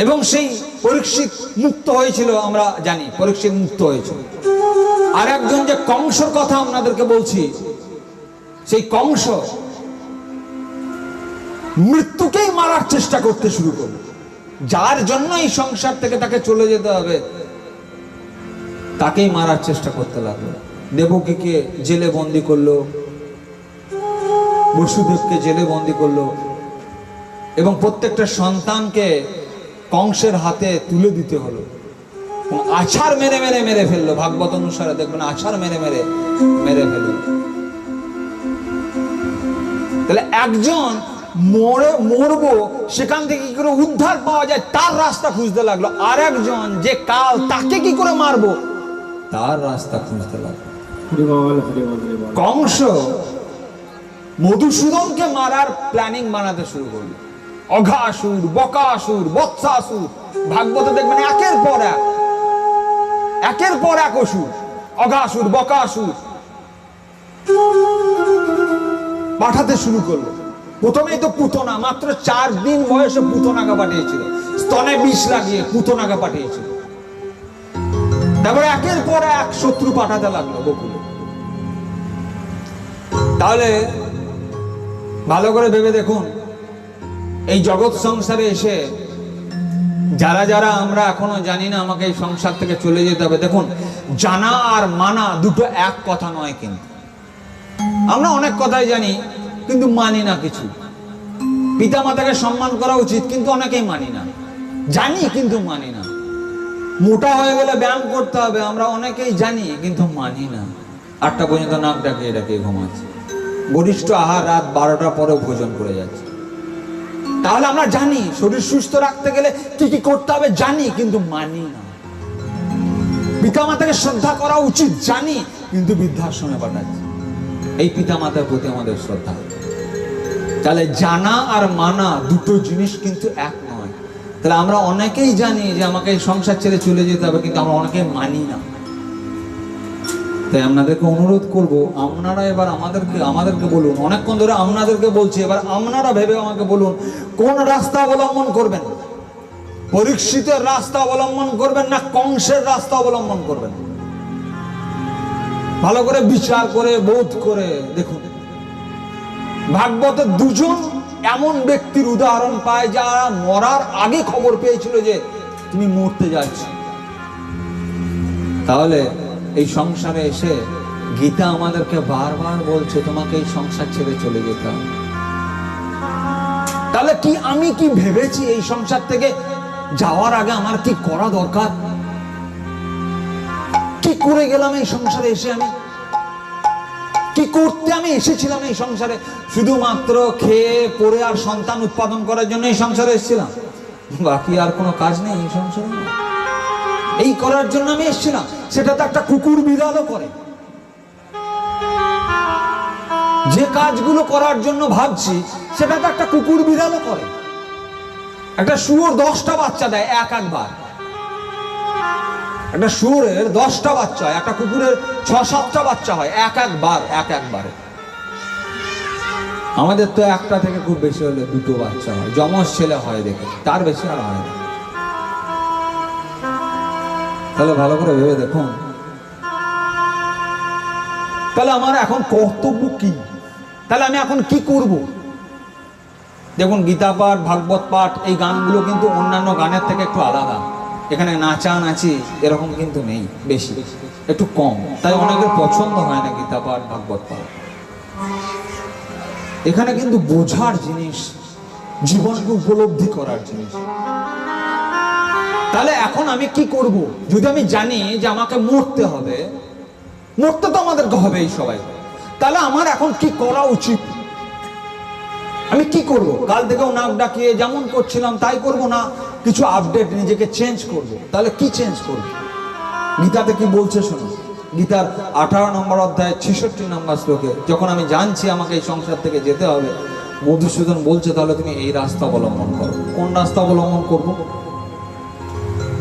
এবং সেই পরীক্ষিত মুক্ত হয়েছিল, আমরা জানি পরীক্ষিত মুক্ত হয়েছিল। আর একজন যে কংসর কথা আপনাদেরকে বলছি, সেই কংস মৃত্যুকেই মারার চেষ্টা করতে শুরু করলো। যার জন্য এই সংসার থেকে তাকে চলে যেতে হবে তাকেই মারার চেষ্টা করতে লাগলো। দেবকীকে জেলে বন্দি করলো, বসুদেবকে জেলে বন্দি করলো, এবং প্রত্যেকটা সন্তানকে কংসের হাতে তুলে দিতে হলো। আছাড় মেরে মেরে মেরে ফেললো, ভাগবত অনুসারে দেখবেন আছাড় মেরে মেরে মেরে ফেললো। তাহলে একজন মরবো, সেখান থেকে কি করে উদ্ধার পাওয়া যায় তার রাস্তা খুঁজতে লাগলো। আর একজন যে কাল, তাকে কি করে মারবো তার রাস্তা খুঁজতে লাগলো। হরি বল, হরি বল, হরি বল। কংস মধুসূদনকে মারার প্ল্যানিং বানাতে শুরু করলো। অঘাসুর, বকাসুর, বৎসাসুর, ভাগবতে দেখবেন একের পর এক অসুর, অঘাসুর, বকাসুর পাঠাতে শুরু করলো। প্রথমেই তো পুতনা, মাত্র 4 দিন বয়সে পুতনাকে পাঠিয়েছিল, স্তনে বিষ লাগিয়ে পুতনাকে পাঠিয়েছিল। তারপরে একের পর এক শত্রু পাঠাতে লাগলো গোকুলে। তাহলে ভালো করে ভেবে দেখুন, এই জগৎ সংসারে এসে যারা যারা আমরা এখনো জানি না আমাকে এই সংসার থেকে চলে যেতে হবে, দেখুন জানা আর মানা দুটো এক কথা নয়। কিন্তু আমরা অনেক কথাই জানি কিন্তু মানি না কিছু। পিতা মাতাকে সম্মান করা উচিত কিন্তু অনেকেই মানি না, জানি কিন্তু মানি না। মোটা হয়ে গেলে ব্যায়াম করতে হবে, আমরা অনেকেই জানি কিন্তু মানি না। 8টা পর্যন্ত নাক ডাকিয়ে ডাকিয়ে ঘুমাচ্ছে, গরিষ্ঠ আহার রাত 12টার পরেও ভোজন করে যাচ্ছে। তাহলে আমরা জানি শরীর সুস্থ রাখতে গেলে কি কি করতে হবে, জানি কিন্তু মানি না। পিতা মাতাকে শ্রদ্ধা করা উচিত জানি কিন্তু বৃদ্ধাশ্রমে পাঠাচ্ছি। এই পিতা মাতার প্রতি আমাদের শ্রদ্ধা। তাহলে জানা আর মানা দুটো জিনিস কিন্তু এক নয়। তাহলে আমরা অনেকেই জানি যে আমাকে এই সংসার ছেড়ে চলে যেতে হবে, কিন্তু আমরা অনেকে মানি না। তাই আপনাদেরকে অনুরোধ করব, আপনারা এবার আমাদেরকে বলুন। অনেকক্ষণ ধরে আপনাদেরকে বলছি, এবার আপনারা ভেবে আমাকে বলুন কোন রাস্তা অবলম্বন করবেন। পরীক্ষিতের রাস্তা অবলম্বন করবেন না কংসের রাস্তা অবলম্বন করবেন? ভালো করে বিচার করে বোধ করে দেখুন। ভাগবতে 2জন এমন ব্যক্তির উদাহরণ পায় যারা মরার আগে খবর পেয়েছিল যে তুমি মরতে যাচ্ছ। তাহলে এই সংসারে এসে গীতা আমাদেরকে বারবার বলছে তোমাকে এই সংসার ছেড়ে চলে যেতে হবে। তাহলে কি আমি কি ভেবেছি এই সংসার থেকে যাওয়ার আগে আমার কি করা দরকার? কি করে গেলাম এই সংসারে এসে? আমি কি করতে আমি এসেছিলাম এই সংসারে? শুধুমাত্র খেয়ে পড়ে আর সন্তান উৎপাদন করার জন্য এই সংসারে এসেছিলাম, বাকি আর কোনো কাজ নেই এই সংসারে? এই করার জন্য আমি এসেছিলাম? সেটা তো একটা কুকুর বিড়ালও করে। যে কাজগুলো করার জন্য ভাবছি সেটা তো একটা কুকুর বিড়ালও করে। একটা শুয়োর 10টা বাচ্চা দেয় একবার। একটা শুয়োরের 10টা বাচ্চা হয়, একটা কুকুরের 6-7টা বাচ্চা হয় একবারে। আমাদের তো একটা থেকে খুব বেশি হলে 2টো বাচ্চা হয়, যমজ ছেলে হয় দেখে, তার বেশি আর হয় না। তাহলে ভালো করে ভেবে দেখুন, তাহলে আমার এখন কর্তব্য কি? তাহলে আমি এখন কি করব? দেখুন গীতা পাঠ, ভাগবত পাঠ, এই গানগুলো কিন্তু অন্যান্য গানের থেকে একটু আলাদা। এখানে নাচানাচি এরকম কিন্তু নেই, বেশি একটু কম। তাই অনেকের পছন্দ হয় না গীতা পাঠ, ভাগবত পাঠ। এখানে কিন্তু বোঝার জিনিস, জীবনকে উপলব্ধি করার জিনিস। তাহলে এখন আমি কি করব? যদি আমি জানি যে আমাকে মরতে হবে, মরতে তো আমাদেরকে হবেই সবাই, তাহলে আমার এখন কি করা উচিত? আমি কি করব? কাল থেকেও নাক ডাকিয়ে যেমন করছিলাম তাই করব না, কিছু আপডেট, নিজেকে চেঞ্জ করব। তাহলে কি চেঞ্জ করব? গীতাতে কি বলছে শুনুন। গীতার 18 নম্বর অধ্যায় 66 নম্বর শ্লোকে, যখন আমি জানছি আমাকে এই সংসার থেকে যেতে হবে, মধুসূদন বলছে তাহলে তুমি এই রাস্তা অবলম্বন করো। কোন রাস্তা অবলম্বন করব?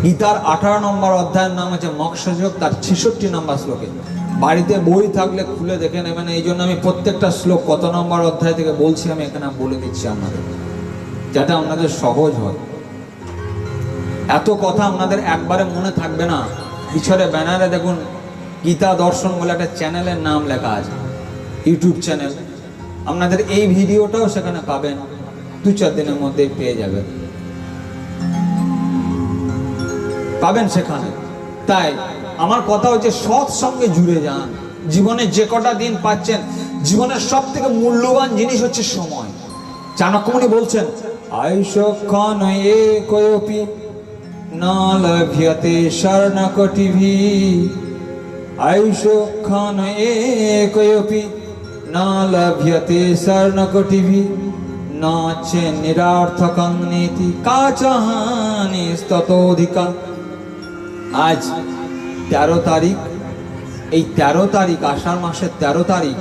গীতার 18 নম্বর অধ্যায়ের নাম হচ্ছে মোক্ষযোগ, তার 66 নম্বর শ্লোকে। বাড়িতে বই থাকলে খুলে দেখে নেবেন। এই জন্য আমি প্রত্যেকটা শ্লোক কত নম্বর অধ্যায় থেকে বলছি আমি এখানে বলে দিচ্ছি আপনাদের, যাতে আপনাদের সহজ হয়। এত কথা আপনাদের একবারে মনে থাকবে না। পিছনে ব্যানারে দেখুন গীতা দর্শন বলে একটা চ্যানেলের নাম লেখা আছে, ইউটিউব চ্যানেল। আপনাদের এই ভিডিওটাও সেখানে পাবেন, 2-4 দিনের মধ্যেই পেয়ে যাবেন, পাবেন সেখানে। তাই আমার কথা হচ্ছে সৎ সঙ্গে জুড়ে যান। জীবনে যে কটা দিন পাচ্ছেন, জীবনের সব থেকে মূল্যবান জিনিস হচ্ছে সময়। চাণক্যমণি বলছেন আয়ুষক্ষণ একোপি না লভ্যতে শরণকটিভি আয়ুষক্ষণ একোপি না লভ্যতে শরণকটিভি না চে নিরার্থকং নীতি কাচাহানি স্ততোধিকা। আজ 13 তারিখ, এই 13 তারিখ আষাঢ় মাসের 13 তারিখ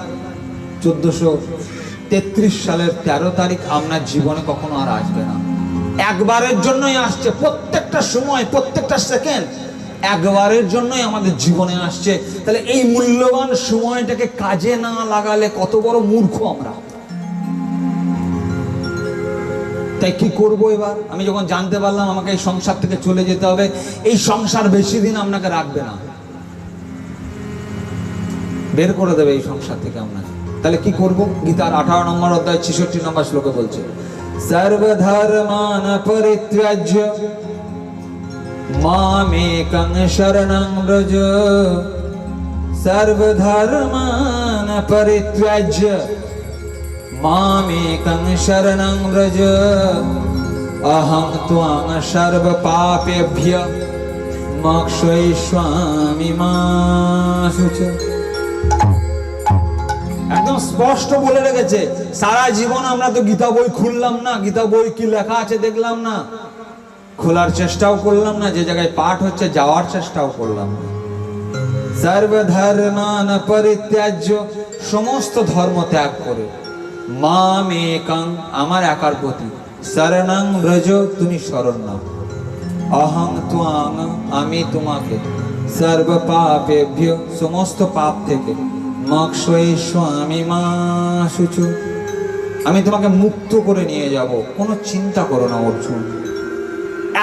1433 সালের 13 তারিখ আপনার জীবনে কখনো আর আসবে না। একবারের জন্যই আসছে, প্রত্যেকটা সময় প্রত্যেকটা সেকেন্ড একবারের জন্যই আমাদের জীবনে আসছে। তাহলে এই মূল্যবান সময়টাকে কাজে না লাগালে কত বড় মূর্খ আমরা। তাই কি করব এবার? আমি যখন জানতে পারলাম আমাকে এই সংসার থেকে চলে যেতে হবে, এই সংসার বেশি দিন আপনাকে রাখবে না, বের করে দেবে এই সংসার থেকে আপনাকে। তাহলে কি করব? গীতার 18 নম্বর অধ্যায় 66 নম্বর শ্লোকে বলছে, সর্বধর্মান পরিত্যাজ্য মামেকং শরণং ব্রজ। সর্বধর্মান পরিত্যাজ্য মামেকং শরণং ব্রজ অহং ত্বং সর্ব পাপেভ্যঃ মোক্ষয়িষ্যামি মা শুচি। একদম স্পষ্ট বলে রেখেছে। সারা জীবন আমরা তো গীতা বই খুললাম না, গীতা বই কি লেখা আছে দেখলাম না, খোলার চেষ্টাও করলাম না, যে জায়গায় পাঠ হচ্ছে যাওয়ার চেষ্টাও করলাম না। সর্বধর্মান পরিত্যাজ্য, সমস্ত ধর্ম ত্যাগ করে, মামেকং, আমার একার প্রতি, শরণং ব্রজ, তুমি শরণ নাও, অহং ত্বং, আমি তোমাকে, সর্ব পাপেভ্য, সমস্ত পাপ থেকে, মোক্ষয়িষ্যামি মা শুচি, আমি তোমাকে মুক্ত করে নিয়ে যাব, কোনো চিন্তা করো না অর্জুন।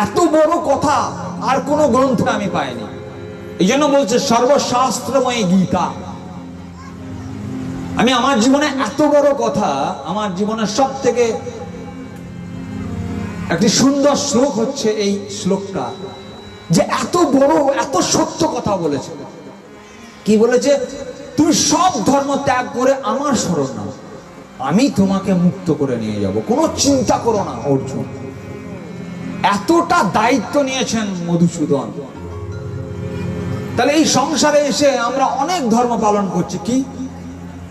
এত বড় কথা আর কোন গ্রন্থে আমি পাইনি। এই জন্য বলছে সর্বশাস্ত্রময় গীতা। আমি আমার জীবনে এত বড় কথা, আমার জীবনের সব থেকে একটি সুন্দর শ্লোক হচ্ছে এই শ্লোকটা, যে এত বড় এত সত্য কথা বলেছে। কি বলেছে? তুমি সব ধর্ম ত্যাগ করে আমার শরণ নাও, আমি তোমাকে মুক্ত করে নিয়ে যাব, কোনো চিন্তা করো না অর্জুন। এতটা দায়িত্ব নিয়েছেন মধুসূদন। তাহলে এই সংসারে এসে আমরা অনেক ধর্ম পালন করছি। কি?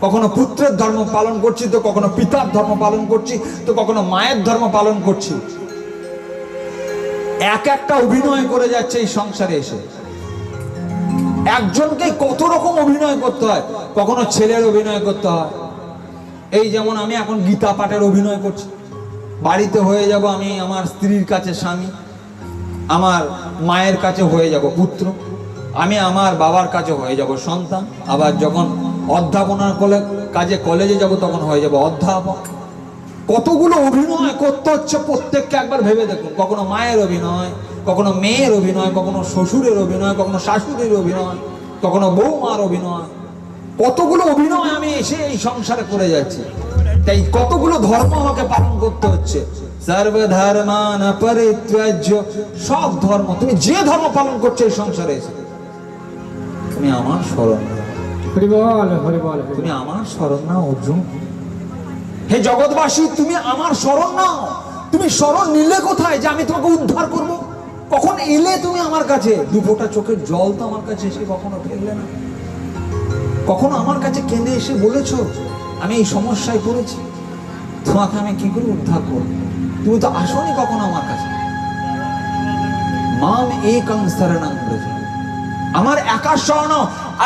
কখনো পুত্রের ধর্ম পালন করছি, তো কখনো পিতার ধর্ম পালন করছি, তো কখনো মায়ের ধর্ম পালন করছি। এক একটা অভিনয় করে যাচ্ছে এই সংসারে এসে। একজনকে কত রকম অভিনয় করতে হয়, কখনো ছেলের অভিনয় করতে হয়। এই যেমন আমি এখন গীতা পাঠের অভিনয় করছি, বাড়িতে হয়ে যাব আমি আমার স্ত্রীর কাছে স্বামী, আমার মায়ের কাছে হয়ে যাব পুত্র, আমি আমার বাবার কাছে হয়ে যাব সন্তান, আবার যখন অধ্যাপনার কাজে কলেজে যাব তখন হয়ে যাব অধ্যাপক। কতগুলো অভিনয় করতে হচ্ছে প্রত্যেককে একবার ভেবে দেখুন। কখনো মায়ের অভিনয়, কখনো মেয়ের অভিনয়, কখনো শ্বশুরের অভিনয়, কখনো শাশুড়ির অভিনয়, কখনো বৌমার অভিনয়। কতগুলো অভিনয় আমি এসে এই সংসারে করে যাচ্ছি। তাই কতগুলো ধর্ম আমাকে পালন করতে হচ্ছে। সর্বধর্মান পরিত্যাজ্য, সব ধর্ম, তুমি যে ধর্ম পালন করছো এই সংসারে এসে, তুমি আমার শরণ নাও, হরি বল, হরি বল, তুমি আমার শরণ নাও অর্জুন। হে জগৎবাসী, তুমি আমার শরণ নাও। তুমি শরণ নিলে কোথায় যে আমি তোমাকে উদ্ধার করব? কখন এলে তুমি আমার কাছে? দুপোটা চোখের জল তো আমার কাছে এসে কখনো ফেললে না। কখনো আমার কাছে কেঁদে এসে বলেছো আমি এই সমস্যায় পড়েছি, তোমাকে আমি কি করে উদ্ধার করব? তুমি তো আসোনি কখনো আমার কাছে। মাম একং শরণং ব্রজ, আমার একা শরণ।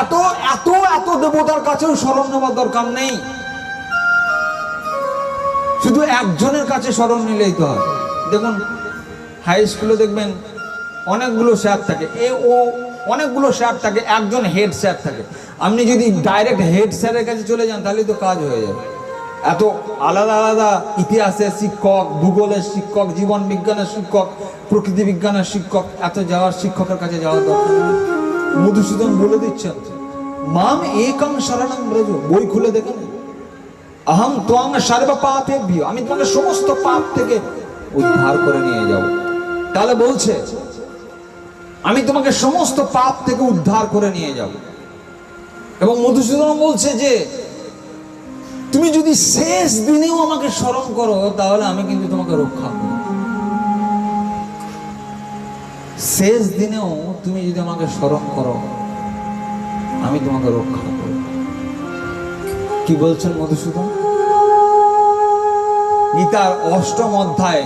এত এত এত দেবতার কাছেও শরণ নেওয়ার দরকার নেই, শুধু একজনের কাছে শরণ নিলেই তো হয়। দেখুন হাই স্কুলে দেখবেন অনেকগুলো স্যার থাকে, অনেকগুলো স্যার থাকে, একজন হেড স্যার থাকে। আপনি যদি ডাইরেক্ট হেড স্যারের কাছে চলে যান তাহলে তো কাজ হয়ে যাবে। এত আলাদা আলাদা ইতিহাসের শিক্ষক, ভূগোলের শিক্ষক, জীবন বিজ্ঞানের শিক্ষক, প্রকৃতি বিজ্ঞানের শিক্ষক, এত যাওয়ার শিক্ষকের কাছে যাওয়ার দরকার নেই। মধুসূদন বলে দিচ্ছেন মাম একং শরণং ব্রজ, বই খুলে দেখেন, অহং ত্বং সর্ব পাপেভ্যঃ, আমি তোমাকে সমস্ত পাপ থেকে উদ্ধার করে নিয়ে যাব। তাহলে বলছে আমি তোমাকে সমস্ত পাপ থেকে উদ্ধার করে নিয়ে যাব। এবং মধুসূদন বলছে যে তুমি যদি শেষ দিনেও আমাকে স্মরণ করো তাহলে আমি কিন্তু তোমাকে রক্ষা করব। শেষ দিনেও তুমি যদি আমাকে স্মরণ করো আমি তোমাকে রক্ষা করব। কি বলছেন মধুসূদন? গীতার ৮ম অধ্যায়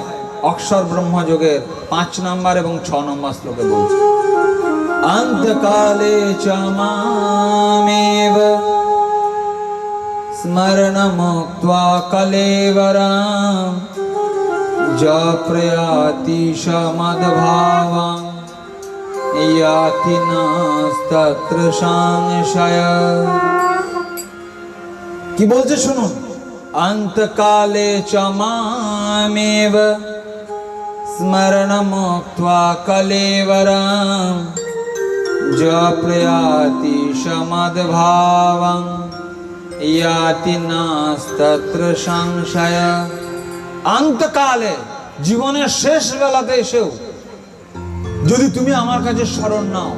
অক্ষর ব্রহ্মযোগের ৫ নম্বর এবং ৬ নম্বর শ্লোকে বলছে, অন্তকালে চ মামেব স্মরণমুক্ত্বা কলেবরম যপ্রয়াতি সমদ্ভাবং ইয়াতি নাস্তত্র সংশয়। কি বলছে শুনুন, অন্তকালে চ মামেব স্মরণমুক্ত্বা কলেবরম যপ্রয়াতি সমদ্ভাবং ইয়াতি নাস্তত্র সংশয়। অন্তকালে, জীবনের শেষ বেলাতে এসেও যদি তুমি আমার কাছে শরণ নাও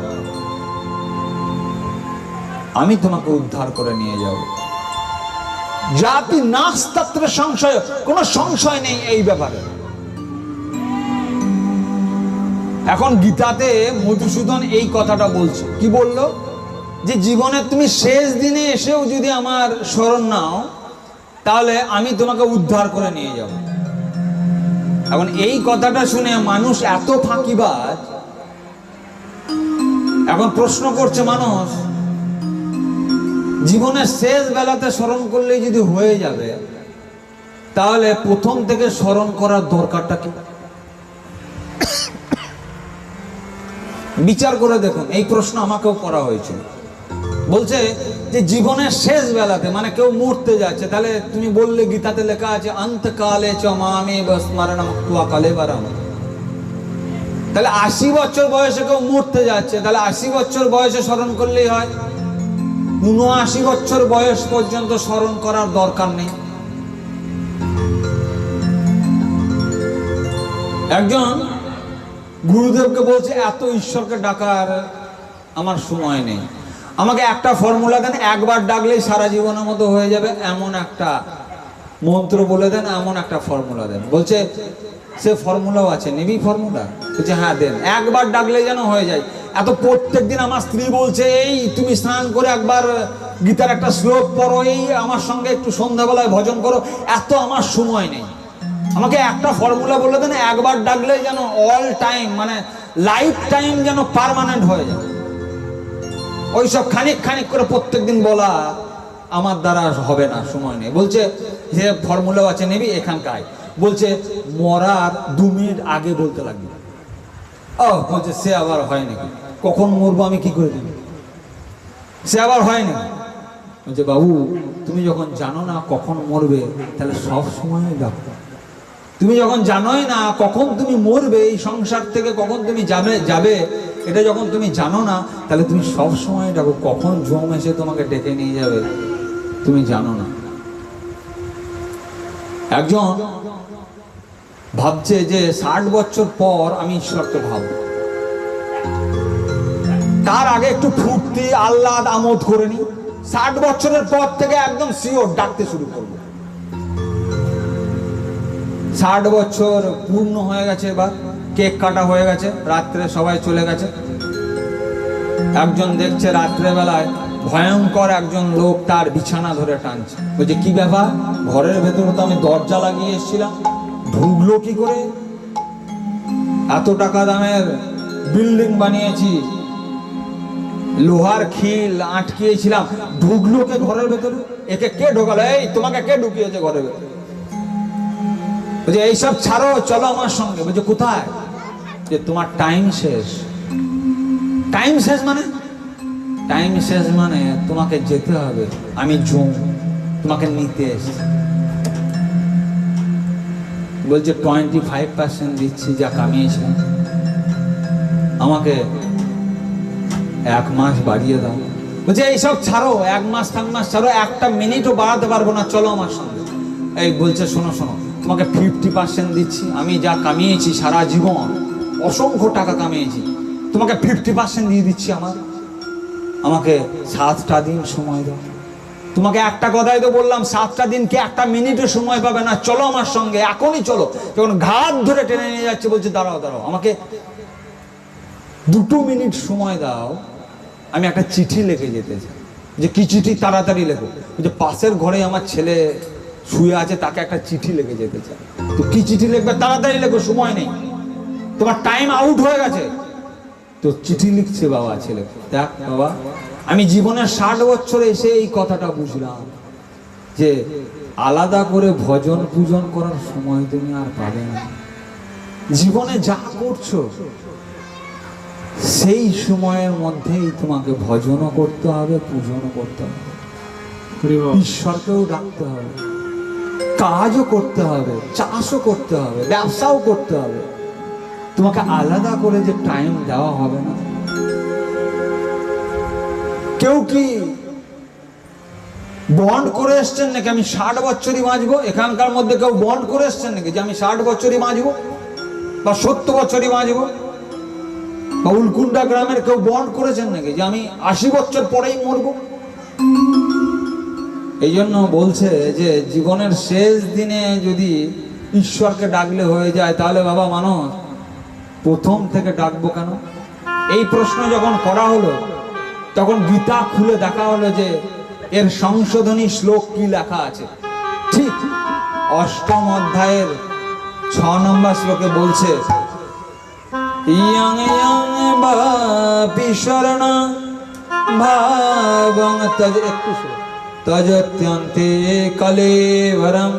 আমি তোমাকে উদ্ধার করে নিয়ে যাব। জাতি নাস্তত্র সংশয়, কোনো সংশয় নেই এই ব্যাপারে। এখন গীতাতে মধুসূদন এই কথাটা বলছে। কি বললো? যে জীবনে তুমি শেষ দিনে এসেও যদি আমার শরণ নাও তাহলে আমি তোমাকে উদ্ধার করে নিয়ে যাব। এখন এই কথাটা শুনে মানুষ এত ফাঁকিবাজ, এখন প্রশ্ন করছে মানুষ, জীবনের শেষ বেলাতে স্মরণ করলেই যদি হয়ে যাবে তাহলে প্রথম থেকে স্মরণ করার দরকারটা কি? বিচার করে দেখুন, এই প্রশ্ন আমাকেও করা হয়েছিল। বলছে যে জীবনের শেষ বেলাতে, মানে কেউ মরতে যাচ্ছে, তাহলে তুমি বললে গীতাতে লেখা আছে অন্তকালে চ মামেব স্মরণমুক্ত্বা কলেবরম। তাহলে ৮০ বছর বয়সে কেউ মরতে যাচ্ছে, তাহলে ৮০ বছর বয়সে স্মরণ করলেই হয়। ৭৯ বছর বয়স পর্যন্ত স্মরণ করার দরকার নেই। একজন গুরুদেবকে বলছে এত ঈশ্বরকে ডাকার আমার সময় নেই, আমাকে একটা ফর্মুলা দেন, একবার ডাকলেই সারা জীবনের মতো হয়ে যাবে এমন একটা মন্ত্র বলে দেন, এমন একটা ফর্মুলা দেন। বলছে সে ফর্মুলাও আছে, নিবি ফর্মুলা? বলছে হ্যাঁ দেন, একবার ডাকলে যেন হয়ে যায়। এত প্রত্যেকদিন আমার স্ত্রী বলছে এই তুমি স্নান করে একবার গীতার একটা শ্লোক পড়ো, এই আমার সঙ্গে একটু সন্ধ্যাবেলায় ভজন করো, এত আমার সময় নেই, আমাকে একটা ফর্মুলা বলে দেন, একবার ডাকলে যেন অল টাইম, মানে লাইফ টাইম যেন পার্মানেন্ট হয়ে যায়। ওইসব খানিক খানিক করে প্রত্যেকদিন বলা আমার দ্বারা হবে না, সময় নেই। বলছে যে ফর্মুলাও আছে, নেবি এখানকায়। বলছে মরার 2 মিনিট আগে বলতে লাগবে। ও বলছে সে আবার হয় নাকি, কখন মরবো আমি কি করে দিবি, সে আবার হয় নাকি? বলছে বাবু তুমি যখন জানো না কখন মরবে তাহলে সব সময় ডাকো। তুমি যখন জানোই না কখন তুমি মরবে, এই সংসার থেকে কখন তুমি যাবে এটা যখন তুমি জানো না তাহলে তুমি সব সময় ডাকো। কখন জম এসে তোমাকে ডেকে নিয়ে যাবে তুমি জানো না। একজন ভাবছে যে 60 বছর পর আমি ঈশ্বরকে ভাববো, তার আগে একটু ফুর্তি আহ্লাদ আমোদ করে নি, 60 বছরের পর থেকে একদম শিওর ডাকতে শুরু করবো। 60 বছর পূর্ণ হয়ে গেছে, এবার কেক কাটা হয়ে গেছে, রাত্রে সবাই চলে গেছে। একজন দেখছে রাত্রে বেলায় ভয়ঙ্কর একজন লোক তার বিছানা ধরে টানছে। বলছে কি ব্যাপার, ঘরের ভেতরে তো আমি দরজা লাগিয়ে এসেছিলাম, ঢুকলো কি করে? এত টাকা দামের বিল্ডিং বানিয়েছি, লোহার খিল আটকিয়েছিলাম, ঢুকলো কে ঘরের ভেতরে? একে কে ঢোকালো? এই তোমাকে কে ঢুকিয়েছে ঘরের ভেতরে? বলছে এইসব ছাড়ো, চলো আমার সঙ্গে। বলছে কোথায়? যে তোমার টাইম শেষ। টাইম শেষ মানে? টাইম শেষ মানে তোমাকে যেতে হবে, আমি তোমাকে নিতে এসেছি। বলছে 25% দিচ্ছি যা কামিয়েছিলাম, আমাকে 1 মাস বাড়িয়ে দাও। বলছে এইসব ছাড়ো, 1 মাস 3 মাস ছাড়ো, একটা মিনিটও বাড়াতে পারবো না, চলো আমার সঙ্গে। এই বলছে শোনো শোনো, তোমাকে 50% দিচ্ছি, আমি যা কামিয়েছি সারা জীবন অসংখ্য টাকা কামিয়েছি, তোমাকে 50% দিয়ে দিচ্ছি, আমাকে 7টা দিন সময় দাও। তোমাকে একটা কথাই তো বললাম, 7টা দিনকে একটা মিনিটও সময় পাবে না, চলো আমার সঙ্গে, এখনই চলো। যখন ঘাট ধরে টেনে নিয়ে যাচ্ছে, বলছে দাঁড়াও দাঁড়াও, আমাকে 2 মিনিট সময় দাও, আমি একটা চিঠি লিখে যেতে চাই। যে কি চিঠি? তাড়াতাড়ি লেখো। যে পাশের ঘরে আমার ছেলে শুয়ে আছে, তাকে একটা চিঠি লিখে যেতে চাই। তো কি চিঠি লিখবে? তাড়াতাড়ি লেখো, সময় নেই, তোমার টাইম আউট হয়ে গেছে। তো চিঠি লিখছে বাবা ছেলে। দেখ বাবা, আমি জীবনের 60 বছরে এসে এই কথাটা বুঝলাম যে আলাদা করে ভজন পূজন করার সময় তুমি আর পাবে না। জীবনে যা করছো সেই সময়ের মধ্যেই তোমাকে ভজনও করতে হবে, পূজনও করতে হবে, ঈশ্বরকেও ডাকতে হবে, কাজও করতে হবে, চাষও করতে হবে, ব্যবসাও করতে হবে। তোমাকে আলাদা করে যে টাইম দেওয়া হবে না। কেউ কি বন্ড করে এসছেন নাকি আমি 60 বছরই বাঁচবো? এখানকার মধ্যে কেউ বন্ড করে এসছেন নাকি যে আমি 60 বছরই বাঁচবো বা 70 বছরই বাঁচবো? বা উলকুন্ডা গ্রামের কেউ বন্ড করেছেন নাকি যে আমি 80 বছর পরেই মরবো? এই জন্য বলছে যে জীবনের শেষ দিনে যদি ঈশ্বরকে ডাকলে হয়ে যায়, তাহলে বাবা মানুষ প্রথম থেকে ডাকবো কেন? এই প্রশ্ন যখন করা হলো, তখন গীতা খুলে দেখা হলো যে এর সংশোধনী শ্লোক কি লেখা আছে। ঠিক 8ম অধ্যায়ের 6 নম্বর শ্লোকে বলছে, ইয়ং ইয়ং বাপি শরণ ভাবং তজ, একটু তজত্যন্তে কলেবরম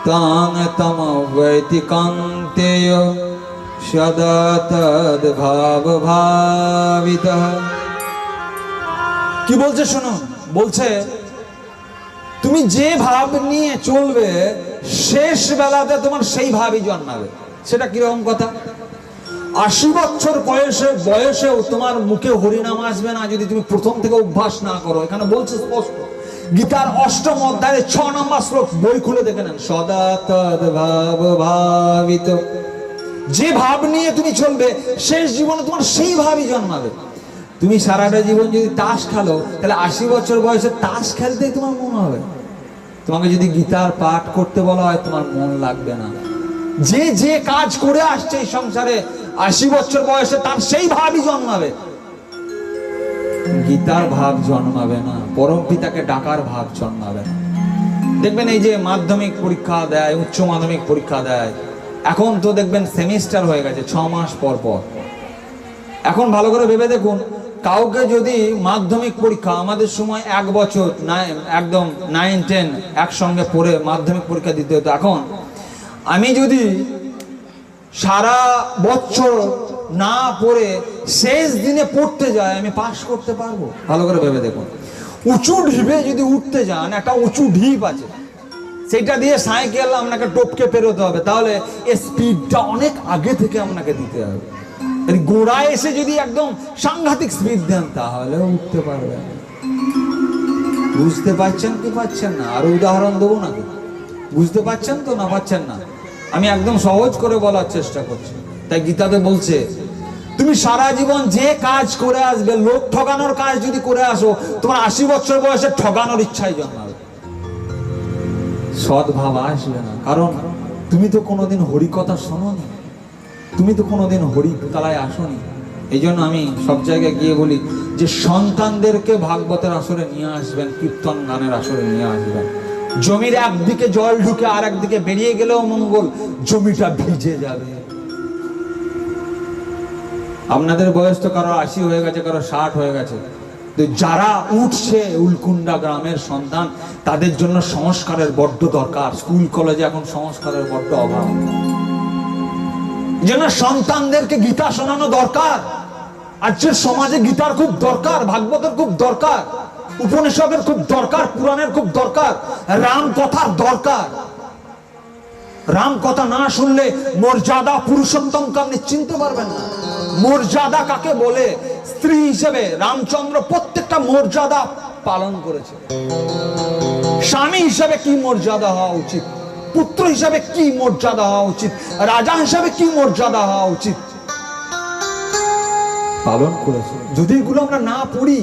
তাং তম বৈতিকান্তেয় সদা তদ ভাব ভাবিতঃ। কি বলছে শুনুন, বলছে তুমি যে ভাব নিয়ে চলবে শেষ বেলাতে তোমার সেই ভাবই জন্মাবে। সেটা কিরকম কথা? 80 বছর বয়সেও তোমার মুখে হরিনাম আসবে না যদি তুমি প্রথম থেকে অভ্যাস না করো। এখানে বলছে স্পষ্ট, গীতার 8ম অধ্যায়ের 6 নম্বর শ্লোক, বই খুলে দেখে নেন। সদা তদ ভাব ভাবিত, যে ভাব নিয়ে তুমি চলবে শেষ জীবনে তোমার সেই ভাবই জন্মাবে। তুমি সারাটা জীবন যদি তাস খেলো, তাহলে 80 বছর বয়সে তাস খেলতেই তোমার মন হবে। তোমাকে যদি গীতার পাঠ করতে বলা হয়, তোমার মন লাগবে না। যে যে কাজ করে আসছে এই সংসারে 80 বছর বয়সে, তার সেই ভাবই জন্মাবে, গীতার ভাব জন্মাবে না, পরম পিতাকে ডাকার ভাব জন্মাবে না। দেখবেন এই যে মাধ্যমিক পরীক্ষা দেয়, উচ্চ মাধ্যমিক পরীক্ষা দেয়, এখন তো দেখবেন সেমিস্টার হয়ে গেছে 6 মাস পর পর। এখন ভালো করে ভেবে দেখুন, কাউকে যদি মাধ্যমিক পরীক্ষা, আমাদের সময় 1 বছর একদম 9, 10 একসঙ্গে পড়ে মাধ্যমিক পরীক্ষা দিতে হতো। এখন আমি যদি সারা বছর না পড়ে শেষ দিনে পড়তে যাই, আমি পাস করতে পারবো? ভালো করে ভেবে দেখুন। উঁচু ঢিপে যদি উঠতে যান, একটা উঁচু ঢিপ আছে, সেটা দিয়ে সাইকেল আপনাকে টপকে পেরোতে হবে, তাহলে স্পিডটা অনেক আগে থেকে আপনাকে দিতে হবে। গোড়ায় এসে যদি একদম সাংঘাতিক স্পিড দেন, তাহলে উঠতে পারবে। বুঝতে পারছেন কি পাচ্ছেন না? আরো উদাহরণ দেবো নাকি? বুঝতে পারছেন তো না পাচ্ছেন না? আমি একদম সহজ করে বলার চেষ্টা করছি। তাই গীতাতে বলছে, তুমি সারা জীবন যে কাজ করে আসবে, লোক ঠকানোর কাজ যদি করে আসো, তোমার 80 বছর বয়সে ঠকানোর ইচ্ছাই জন্মাবে, সদ্ভাব আসবে না। কারণ তুমি তো কোনোদিন হরিকথা শোনোনি, তুমি তো কোনোদিন হরিতলায় আসোনি। এই জন্য আমি সব জায়গায় গিয়ে বলি যে সন্তানদেরকে ভাগবতের আসরে নিয়ে আসবেন, কীর্তন গানের আসরে নিয়ে আসবেন। জমির একদিকে জল ঢুকে আর একদিকে বেরিয়ে গেলেও মঙ্গল, জমিটা ভিজে যাবে। আপনাদের বয়স তো কারো 80 হয়ে গেছে, কারো 60 হয়ে গেছে। তো যারা উঠছে উলকুন্ডা গ্রামের সন্তান, তাদের জন্য সংস্কারের বড্ড দরকার। স্কুল কলেজে এখন সংস্কারের বড্ড অভাব। যেন সন্তানদেরকে গীতা শোনানো দরকার। আজকের সমাজে গীতার খুব দরকার, ভাগবতের খুব দরকার, উপনিষদের খুব দরকার, পুরাণের খুব দরকার, রাম কথার দরকার। রাম কথা না শুনলে মর্যাদা পুরুষোত্তমকে আপনি চিনতে পারবেন না। মর্যাদা কাকে বলে? স্ত্রী হিসেবে রামচন্দ্র প্রত্যেকটা মর্যাদা পালন করেছে। স্বামী হিসেবে কি মর্যাদা হওয়া উচিত, পুত্র হিসাবে কি মর্যাদা হওয়া উচিত, রাজা হিসাবে কি মর্যাদা হওয়া উচিত, পালন করেছে। যদি এগুলো আমরা না পড়ি,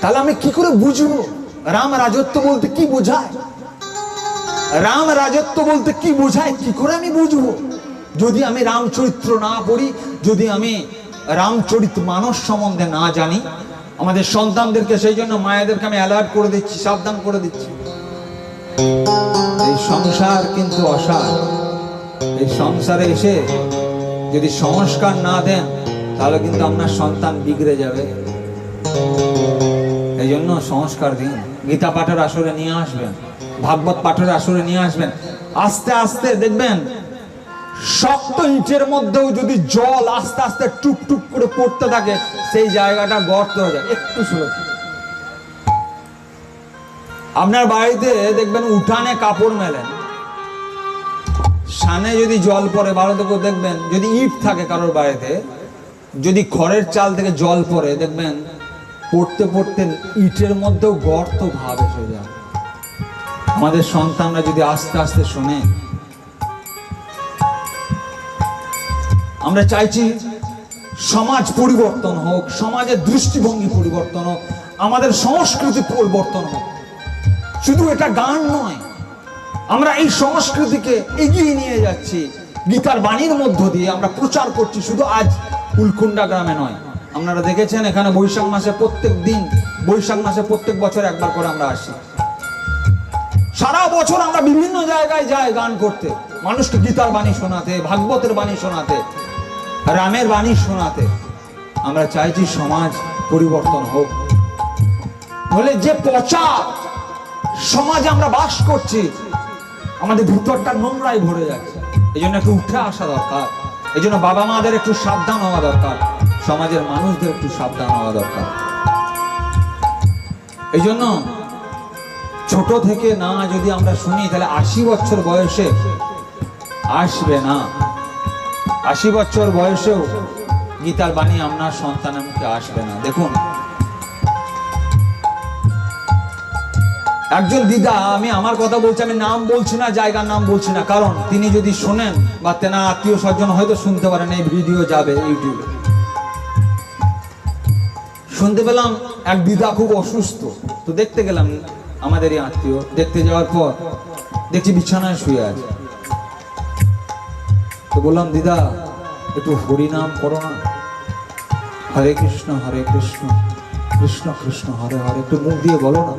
তাহলে আমি কি করে বুঝবো রাম রাজত্ব বলতে কি বোঝায়? রাম রাজত্ব বলতে কি বোঝায় কি করে আমি বুঝবো? যদি আমি রামচরিত্র না পড়ি, যদি আমি রামচরিত মানস সম্বন্ধে না জানি। আমাদের সন্তানদেরকে, সেই জন্য মায়েদেরকে আমি অ্যালার্ট করে দিচ্ছি, সাবধান করে দিচ্ছি। এই সংসার কিন্তু অসার। এই সংসারে এসে যদি সংস্কার না দেন তাহলে কিন্তু আপনার সন্তান বিগড়ে যাবে। এই জন্য সংস্কার দিন। গীতা পাঠের আসরে নিয়ে আসবেন, ভাগবত পাঠের আসরে নিয়ে আসবেন। আস্তে আস্তে দেখবেন শক্ত ইটের মধ্যেও যদি জল আস্তে আস্তে টুপ টুপ করে পড়তে থাকে, সেই জায়গাটা গর্ত হয়ে যায়। একটু শুরু, আপনার বাড়িতে দেখবেন উঠানে কাপড় মেলেন, সানে যদি জল পড়ে, ভারতকে দেখবেন যদি ইট থাকে কারোর বাড়িতে, যদি খড়ের চাল থেকে জল পড়ে, দেখবেন পড়তে পড়তে ইটের মধ্যেও গর্ত ভাব এসে যায়। আমাদের সন্তানরা যদি আস্তে আস্তে শোনে, আমরা চাইছি সমাজ পরিবর্তন হোক, সমাজের দৃষ্টিভঙ্গি পরিবর্তন হোক, আমাদের সংস্কৃতি পরিবর্তন হোক। শুধু এটা গান নয়, আমরা এই সংস্কৃতিকে এগিয়ে নিয়ে যাচ্ছি গীতার বাণীর মধ্য দিয়ে। আমরা প্রচার করছি শুধু আজ উলকুন্ডা গ্রামে নয়। আপনারা দেখেছেন এখানে বৈশাখ মাসে প্রত্যেক দিন, বৈশাখ মাসে প্রত্যেক বছর একবার করে আমরা আসি। সারা বছর আমরা বিভিন্ন জায়গায় যাই গান করতে, মানুষকে গীতার বাণী শোনাতে, ভাগবতের বাণী শোনাতে, রামের বাণী শোনাতে। আমরা চাইছি সমাজ পরিবর্তন হোক। বলে যে পচা সমাজে আমরা বাস করছি, আমাদের ভিতরটা নোংরায় ভরে যাচ্ছে। এই জন্য একটু উঠে আসা দরকার। এই জন্য বাবা মাদের একটু সাবধান হওয়া দরকার, সমাজের মানুষদের একটু সাবধান হওয়া দরকার। এই জন্য ছোট থেকে না যদি আমরা শুনি, তাহলে 80 বছর বয়সে আসবে না। 80 বছর বয়সেও গীতার বাণী আপনার সন্তানের মুখে আসবে না। দেখুন, একজন দিদা, আমি আমার কথা বলছি, আমি নাম বলছি না, জায়গার নাম বলছি না, কারণ তিনি যদি শোনেন বা তেনার আত্মীয় স্বজন হয়তো শুনতে পারেন, এই ভিডিও যাবে ইউটিউবে। শুনতে পেলাম এক দিদা খুব অসুস্থ, তো দেখতে গেলাম আমাদেরই আত্মীয়। দেখতে যাওয়ার পর দেখছি বিছানায় শুয়ে আছে। তো বললাম, দিদা একটু হরিনাম করো না, হরে কৃষ্ণ কৃষ্ণ কৃষ্ণ হরে হরে, একটু মুখ দিয়ে বলো না।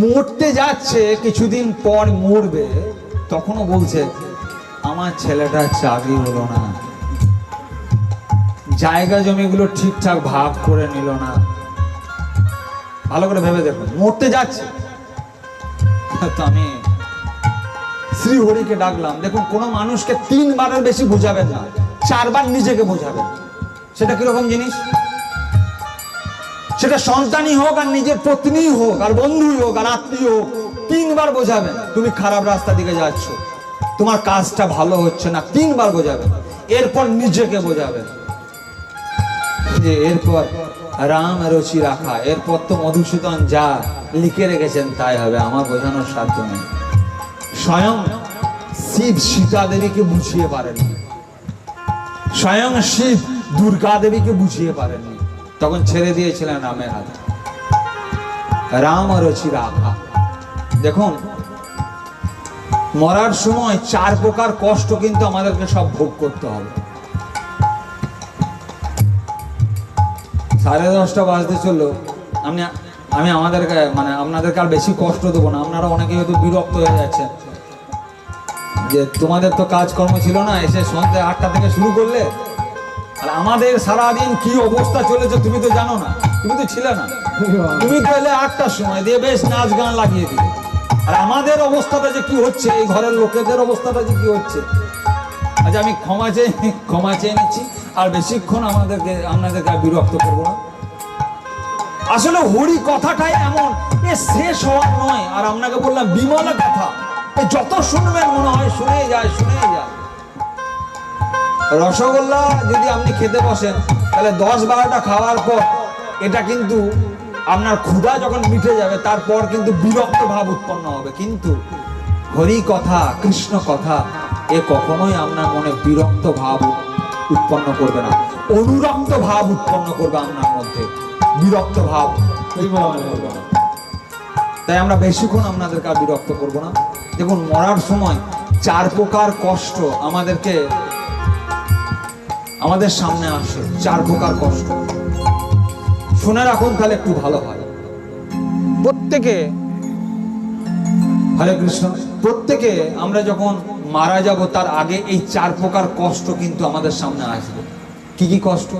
মরতে যাচ্ছে, কিছুদিন পর মরবে, তখনও বলছে আমার ছেলেটা চাকরি হলো না, জায়গা জমিগুলো ঠিকঠাক ভাগ করে নিল না। ভালো করে ভেবে দেখুন, মরতে যাচ্ছে। তো আমি শ্রী হরিকে ডাকলাম। দেখুন, কোন মানুষকে 3 বারের বেশি বোঝাবেন না, 4 বার নিজেকে বোঝাবেন। সেটা কিরকম জিনিস? সেটা সন্তানই হোক, আর নিজের পত্নী হোক, আর বন্ধুই হোক, আর আত্মীয় হোক, 3 বার বোঝাবেন তুমি খারাপ রাস্তা দিকে যাচ্ছ, তোমার কাজটা ভালো হচ্ছে না, 3 বার বোঝাবেন। এরপর নিজেকে বোঝাবেন যে এরপর রাম রচি রাখা, এরপর তো মধুসূদন যা লিখে রেখেছেন তাই হবে, আমার বোঝানোর সাধ্য নেই। স্বয়ং শিব সীতা দেবীকে বুঝিয়ে পারেননি, স্বয়ং শিব দুর্গা দেবীকে বুঝিয়ে পারেননি, তখন ছেড়ে দিয়েছিলেন রামের হাতে। রাম রচি রাখা। দেখুন, মরার সময় 4 প্রকার কষ্ট কিন্তু আমাদেরকে সব ভোগ করতে হবে। 10:30 বাজতে চললো। আমি আমাদেরকে মানে আপনাদেরকে আর বেশি কষ্ট দেবো না। আপনারা অনেকে হয়তো বিরক্ত হয়ে যাচ্ছেন যে তোমাদের তো কাজকর্ম ছিল না, এসে সন্ধ্যে 8টা থেকে শুরু করলে, আর আমাদের সারাদিন কি অবস্থা চলেছে তুমি তো জানো না, তুমি তো ছিলে না। তুমি তো এলে 8টার সময় দিয়ে বেশ নাচ গান লাগিয়ে দিলে, আর আমাদের অবস্থাটা যে কি হচ্ছে, এই ঘরের লোকেদের অবস্থাটা যে কি হচ্ছে। আচ্ছা, আমি ক্ষমা চেয়ে নিচ্ছি, আর বেশিক্ষণ আপনাদেরকে বিরক্ত করবো না। আসলে হরি কথাটাই এমন, এ শেষ হওয়ার নয়। আর আপনাকে বললাম বিমলা কথা, যত শুনবেন মনে হয় শুনেই যায়। রসগোল্লা যদি আপনি খেতে বসেন, তাহলে 10-12টা খাওয়ার পর এটা কিন্তু আপনার ক্ষুধা যখন মিটে যাবে, তারপর কিন্তু বিরক্ত ভাব উৎপন্ন হবে। কিন্তু হরি কথা, কৃষ্ণ কথা, এ কখনোই আপনার মনে বিরক্ত ভাব উৎপন্ন করবে না, অনুরক্ত ভাব উৎপন্ন করবে আপনার মধ্যে, বিরক্ত ভাব উৎপন্ন করবে না। তাই আমরা বেশিক্ষণ আপনাদেরকে আর বিরক্ত করব না। দেখুন, মরার সময় 4 প্রকার কষ্ট আমাদের সামনে আসে। 4 প্রকার কষ্ট শুনে রাখুন, তাহলে একটু ভালো হয়। প্রত্যেকে, হরে কৃষ্ণ, প্রত্যেকে আমরা যখন মারা যাব তার আগে এই 4 প্রকার কষ্ট কিন্তু আমাদের সামনে আসবে। কি কি কষ্ট?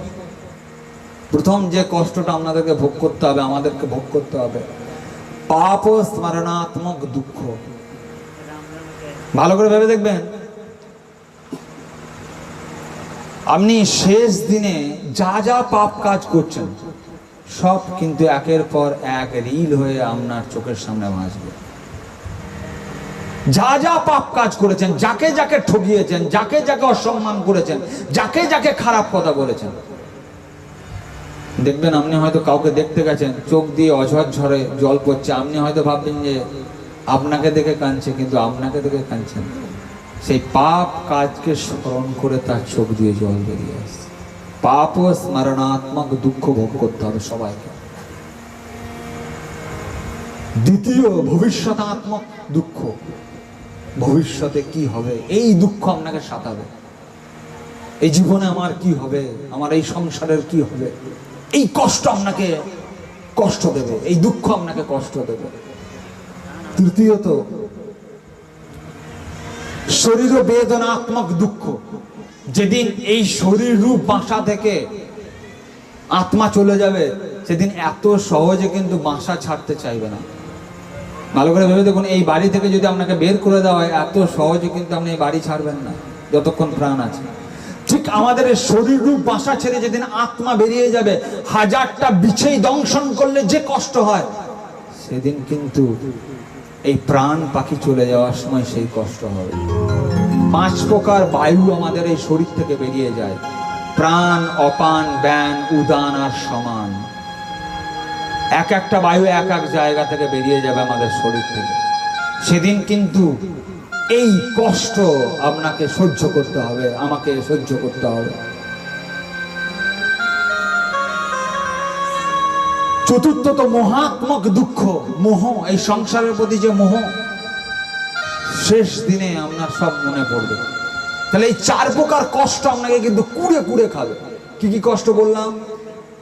প্রথম যে কষ্টটা আপনাদেরকে ভোগ করতে হবে, আমাদেরকে ভোগ করতে হবে, পাপ স্মরণাত্মক দুঃখ। ভালো করে ভেবে দেখবেন, আপনি শেষ দিনে যা যা পাপ কাজ করছেন সব কিন্তু একের পর এক রিল হয়ে আপনার চোখের সামনে ভাসবে। যা যা পাপ কাজ করেছেন, যাকে যাকে ঠকিয়েছেন, যাকে যাকে অসম্মান করেছেন, যাকে যাকে খারাপ কথা বলেছেন, দেখবেন আপনি হয়তো কাউকে দেখতে গেছেন, চোখ দিয়ে অঝর ঝরে জল পড়ছে, আপনি হয়তো ভাববেন যে আপনাকে দেখে কাঁদছে, কিন্তু আপনাকে দেখে কাঁদছেন। সেই পাপ কাজকে স্মরণ করে তার চোখ দিয়ে জল বেরিয়ে আসছে। পাপ ও স্মরণাত্মক দুঃখ ভোগ করতে হবে সবাইকে। দ্বিতীয়, ভবিষ্যতাত্মক দুঃখ। ভবিষ্যতে কি হবে এই দুঃখ আপনাকে সাতাবে। এই জীবনে আমার কি হবে, আমার এই সংসারের কি হবে, এই কষ্ট আপনাকে কষ্ট দেবে, এই দুঃখ আপনাকে কষ্ট দেবে। তৃতীয়ত, শরীর বেদনাত্মক দুঃখ। যেদিন এই শরীর রূপ বাসা থেকে আত্মা চলে যাবে, সেদিন এত সহজে কিন্তু বাসা ছাড়তে চাইবে না। ভালো করে ভেবে দেখুন, এই বাড়ি থেকে যদি আপনাকে বের করে দেওয়া হয়, এত সহজে কিন্তু আপনি এই বাড়ি ছাড়বেন না যতক্ষণ প্রাণ আছে। ঠিক আমাদের শরীর রূপ বাসা ছেড়ে যেদিন আত্মা বেরিয়ে যাবে, 1000টা বিছেই দংশন করলে যে কষ্ট হয়, সেদিন কিন্তু এই প্রাণ পাখি চলে যাওয়ার সময় সেই কষ্ট হবে। 5 প্রকার বায়ু আমাদের এই শরীর থেকে বেরিয়ে যায়, প্রাণ, অপান, ব্যান, উদান আর সমান। এক একটা বায়ু এক এক জায়গা থেকে বেরিয়ে যাবে আমাদের শরীর থেকে। সেদিন কিন্তু এই কষ্ট আপনাকে সহ্য করতে হবে, আমাকে সহ্য করতে হবে। চতুর্থত, মোহাত্মক দুঃখ। মোহ, এই সংসারের প্রতি যে মোহ, শেষ দিনে আপনার সব মনে পড়বে। তাহলে এই 4 প্রকার কষ্ট আপনাকে কিন্তু কুড়ে কুড়ে খাবে। কি কি কষ্ট বললাম?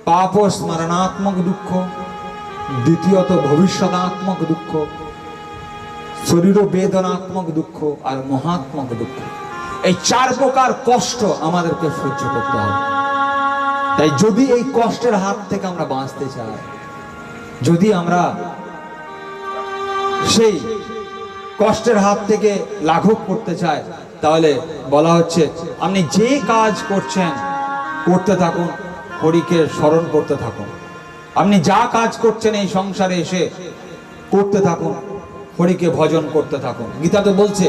পাপ ও স্মরণাত্মক দুঃখ, দ্বিতীয়ত ভবিষ্যতাত্মক দুঃখ, শরীর বেদনাত্মক দুঃখ আর মহাত্মক দুঃখ। এই 4 প্রকার কষ্ট আমাদেরকে সহ্য করতে হবে। তাই যদি এই কষ্টের হাত থেকে আমরা বাঁচতে চাই, যদি আমরা সেই কষ্টের হাত থেকে লাঘব করতে চাই, তাহলে বলা হচ্ছে আপনি যে কাজ করছেন করতে থাকুন, হরিকে স্মরণ করতে থাকুন। আপনি যা কাজ করছেন এই সংসারে এসে করতে থাকুন, হরিকে ভজন করতে থাকুন। গীতা তো বলছে,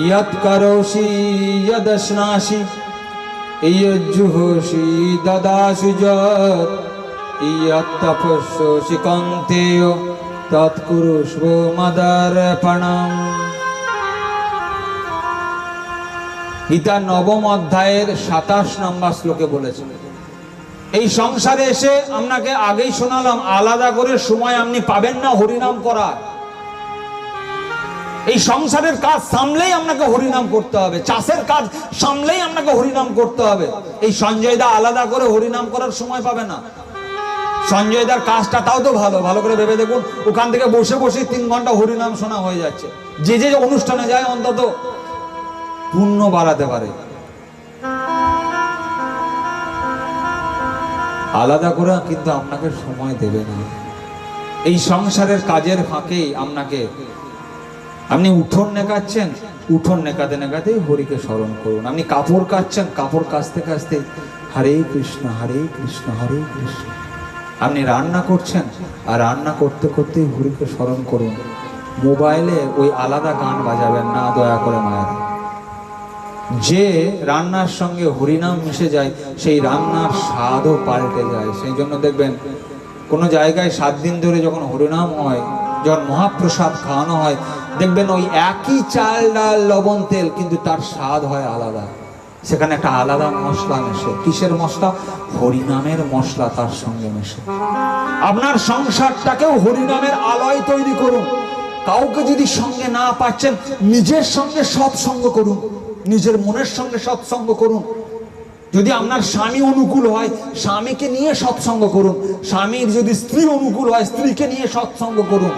ইয়ৎ করোষি ইয়দশ্নাসি ইয়জ্জুহোষি দদাসু যৎ ইয়ৎ তপস্যসি কৌন্তেয় তৎকুরুষ্ব মদার্পণম। গীতা 9ম অধ্যায়ের 27 নম্বর শ্লোকে বলেছে, এই সংসারে এসে আপনাকে আগেই শোনালাম, আলাদা করে সময় আপনি পাবেন না হরিনাম করার। এই সংসারের কাজ সামলেই আপনাকে হরিনাম করতে হবে, চাষের কাজ সামলেই আপনাকে হরিনাম করতে হবে। এই সঞ্জয় দা আলাদা করে হরিনাম করার সময় পাবে না। সঞ্জয় দার কাজটা তাও তো ভালো, ভালো করে ভেবে দেখুন, ওখান থেকে বসে বসে 3 ঘন্টা হরিনাম শোনা হয়ে যাচ্ছে। যে যে অনুষ্ঠানে যায় অন্তত পুণ্য বাড়াতে পারে। আলাদা করে কিন্তু আপনাকে সময় দেবে না। এই সংসারের কাজের ফাঁকেই আপনি উঠোন নেকাচ্ছেন, উঠোন নেকাতে নেকাতেই হরিকে স্মরণ করুন। আপনি কাপড় কাচ্ছেন, কাপড় কাচতে কাচতে হরে কৃষ্ণ হরে কৃষ্ণ হরে কৃষ্ণ। আপনি রান্না করছেন, আর রান্না করতে করতেই হরিকে স্মরণ করুন। মোবাইলে ওই আলাদা গান বাজাবেন না, দয়া করে মায়েরা। যে রান্নার সঙ্গে হরিনাম মিশে যায়, সেই রান্নার স্বাদও পাল্টে যায়। সেই জন্য দেখবেন কোনো জায়গায় 7 দিন ধরে যখন হরিনাম হয়, যখন মহাপ্রসাদ খাওয়ানো হয়, দেখবেন ওই একই চাল ডাল লবণ তেল, কিন্তু তার স্বাদ হয় আলাদা। সেখানে একটা আলাদা মশলা মেশে। কিসের মশলা? হরিনামের মশলা তার সঙ্গে মেশে। আপনার সংসারটাকেও হরিনামের আলয় তৈরি করুন। কাউকে যদি সঙ্গে না পাচ্ছেন, নিজের সঙ্গে সৎসঙ্গ করুন, নিজের মনের সঙ্গে সৎসঙ্গ করুন। যদি আপনার স্বামী অনুকূল হয়, স্বামীকে নিয়ে সৎসঙ্গ করুন। স্বামীর যদি স্ত্রী অনুকূল হয়, স্ত্রীকে নিয়ে সৎসঙ্গ করুন।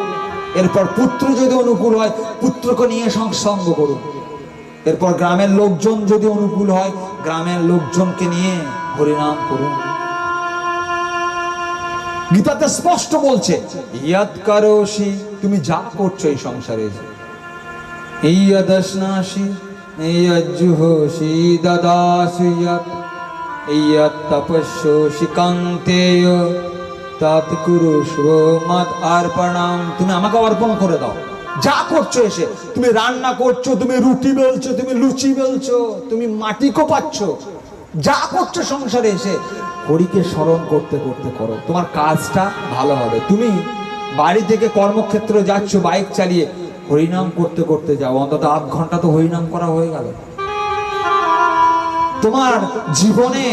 এরপর পুত্র যদি অনুকূল হয়, পুত্রকে নিয়ে সৎসঙ্গ করুন। এরপর গ্রামের লোকজন যদি অনুকূল হয়, গ্রামের লোকজনকে নিয়ে হরিনাম করুন। গীতাতে স্পষ্ট বলছে, ইয়াদ কারোষি, তুমি যা করছো এই সংসারে, ইয়াদশ্নাসি ইয়াজ্জুহোষি দাদাসি ইয়াত ইয়াত তপস্যোষি কান্তেয় তৎ কুরুষ্ব মত অর্পণম, তুমি আমাকে অর্পণ করে দাও। যা করছো এসে, তুমি রান্না করছো, তুমি রুটি বেলছো, তুমি লুচি বেলছো, তুমি মাটি কোপাচ্ছ, যা করছো সংসারে এসে হরিকে স্মরণ করতে করতে করো, তোমার কাজটা ভালো হবে। তুমি বাড়ি থেকে কর্মক্ষেত্রে যাচ্ছ বাইক চালিয়ে, হরিনাম করতে করতে যাও, অন্তত আধ ঘন্টা তো হরিনাম করা হয়ে গেল। তোমার জীবনে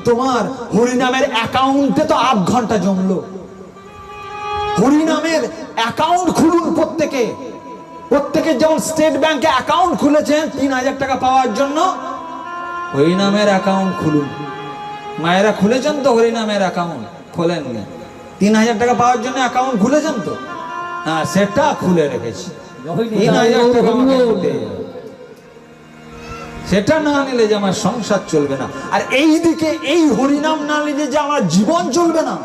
তোমার হরিনামের অ্যাকাউন্টে তো আধ ঘন্টা জমলো। হরিনামের অ্যাকাউন্ট খুলুন প্রত্যেকে। প্রত্যেকে যেমন স্টেট ব্যাংকে অ্যাকাউন্ট খুলেছেন ৩,০০০ টাকা পাওয়ার জন্য, হরিনামের অ্যাকাউন্ট খুলুন। মায়েরা খুলেছেন তো হরিনামের অ্যাকাউন্ট? খোলেননি। ৩,০০০ টাকা পাওয়ার জন্য অ্যাকাউন্ট খুলেছেন তো? হ্যাঁ, সেটা খুলে রেখেছি। ৩,০০০ টাকা আমাকে দিতে হবে। সেটা না নিলে যে আমার সংসার চলবে না। আর এই দিকে এই হরিনাম না নিলে যে আমার জীবন চলবে না,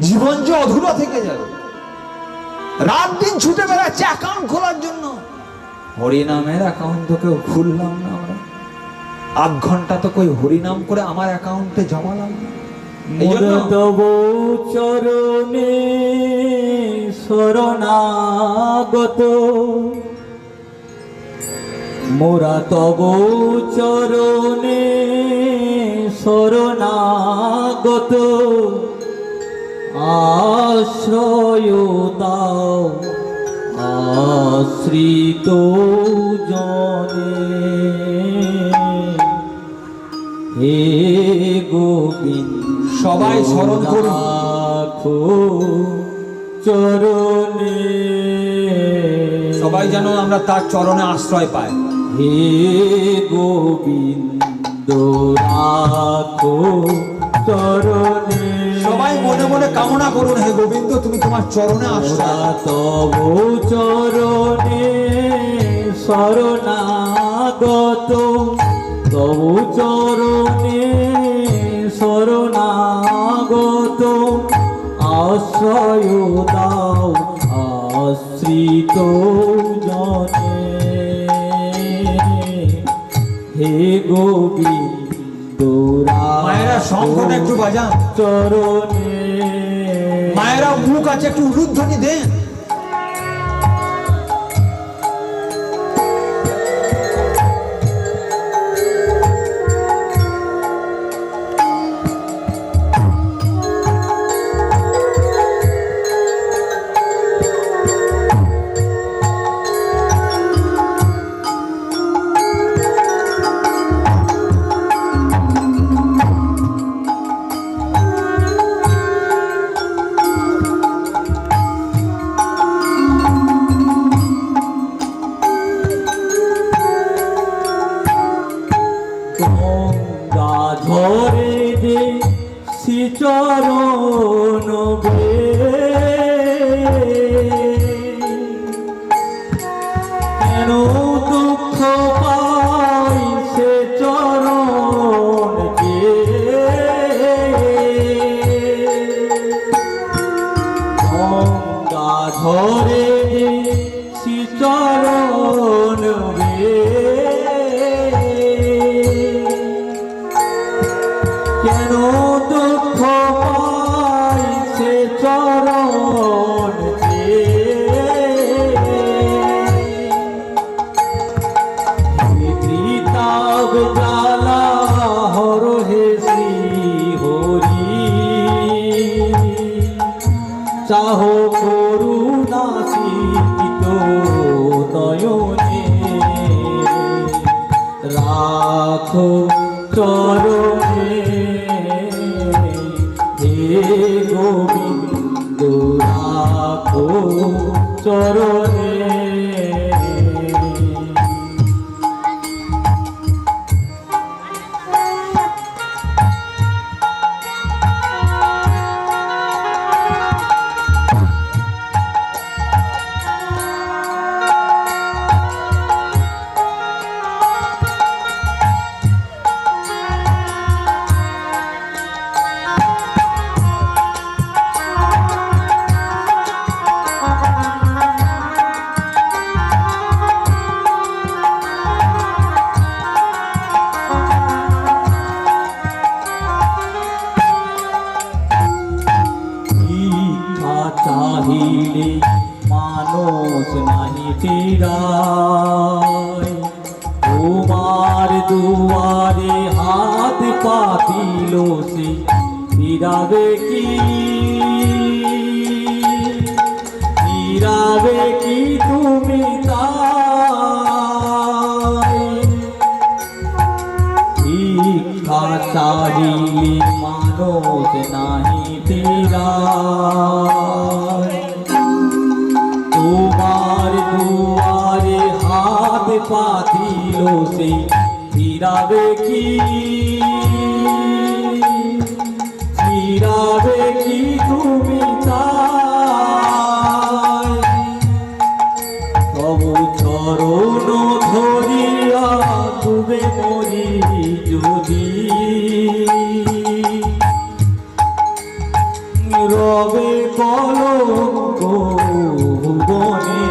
জীবন যে অধুরা থেকে যাবে। রাত দিন ছুটে বেড়াচ্ছে অ্যাকাউন্ট খোলার জন্য, হরিনামের অ্যাকাউন্ট তো কেউ খুললাম না আমরা। আধ ঘন্টা তো কই হরিনাম করে আমার অ্যাকাউন্টে জমালাম না। এই জন্য তব চরণে শরণাগত, মোরা তব চরণে শরণাগত, আশ্রয় দাও আশ্রিত জনে, হে গোবিন্দ সবাই স্মরণ করুন। রাখো চরণে, সবাই যেন আমরা তার চরণে আশ্রয় পাই। হে গোবিন্দ রাখো চরণে, সবাই মনে মনে কামনা করুন, হে গোবিন্দ তুমি তোমার চরণে আশ্রয়। তব চরণে শরণাগত, তব চরণে শরণাগত, আশ্রয় দাও আশ্রিত জনে, হে গোবিন্দ মায়েরা শঙ্খটা একটু বাজান, চরণে, মায়েরা মুখ আছে একটু উলুধ্বনি দেন। ধরে যে শ্রীচরণ বে, কেন দুঃখ পাই সে চরণ কে, গঙ্গা ধরে যে শ্রীচরণ বে, কেন দুঃখ পাই সে চরণ যে, ত্রিতাব জ্বালা হর হে শ্রী হরি, চাহ করুণা সিক্ত নয়নে, রাখো চরণে হে গোবিন্দ রাখো চরণে চাহিলে মানুষ নাহি ফিরায় তোমার দুয়ারে হাত পাতিল সে ফিরাবে কি ফিরাবে কি তুমি তাই ভিক্ষা চাহিলে মানুষ নাহি ফিরায় তোমার দুয়ারে হাত পাতিল সে ফিরাবে কি ফিরাবে কি তুমি তাই তবু চরণ ধরিয়া ডুবে মরি যদি রবে কলঙ্ক ভুবনে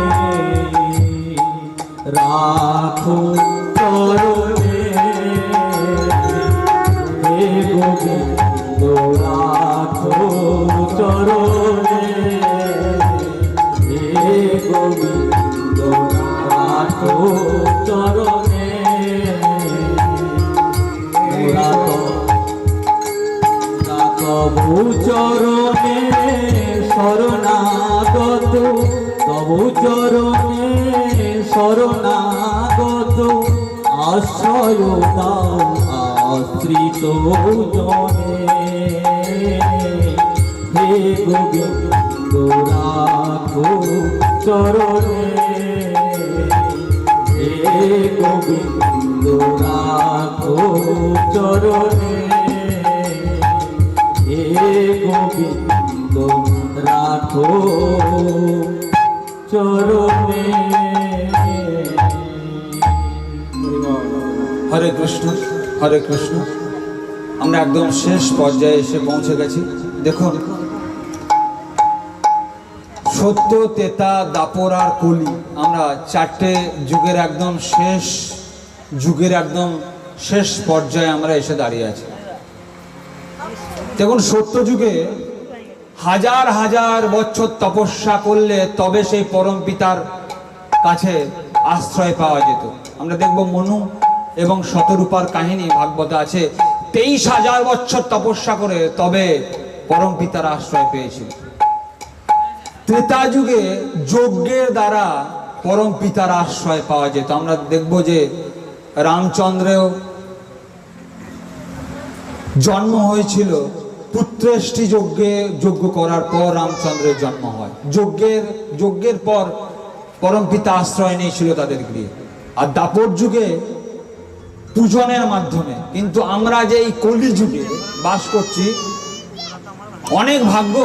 রাখো চরণে হে গোবিন্দ রাখো চরণে হে গোবিন্দ রাখো চরণে তবু চরণে শরণাগত তবু চরণে শরণাগত আশ্রয় দাও আশ্রিত জনে হে গোবিন্দ রাখো চরণে হে গোবিন্দ রাখো চরণে হে গোবিন্দ রাখো চরণে হরে কৃষ্ণ হরে কৃষ্ণ। আমরা একদম শেষ পর্যায়ে এসে পৌঁছে গেছি। দেখুন, সত্য, তেতা, দাপর আর কলি, আমরা চারটে যুগের একদম শেষ পর্যায়ে আমরা এসে দাঁড়িয়ে আছি। দেখুন, সত্য যুগে হাজার হাজার বছর তপস্যা করলে তবে সেই পরম পিতার কাছে আশ্রয় পাওয়া যেত। আমরা দেখব মনু এবং শতরূপার কাহিনী ভাগবতে আছে। 23,000 বছর তপস্যা করে তবে পরম পিতার আশ্রয় পেয়েছিল। ত্রেতা যুগে যজ্ঞের দ্বারা পরম পিতার আশ্রয় পাওয়া যেত। আমরা দেখব যে রামচন্দ্রেও জন্ম হয়েছিল পুত্রেষ্টি যজ্ঞ করার পর রামচন্দ্রের জন্ম হয়। যজ্ঞের পর পরম পিতা আশ্রয় নিয়েছিল তাদের গৃহে। আর দাপর যুগে পূজনের মাধ্যমে। কিন্তু আমরা যে এই কলি যুগে বাস করছি, অনেক ভাগ্য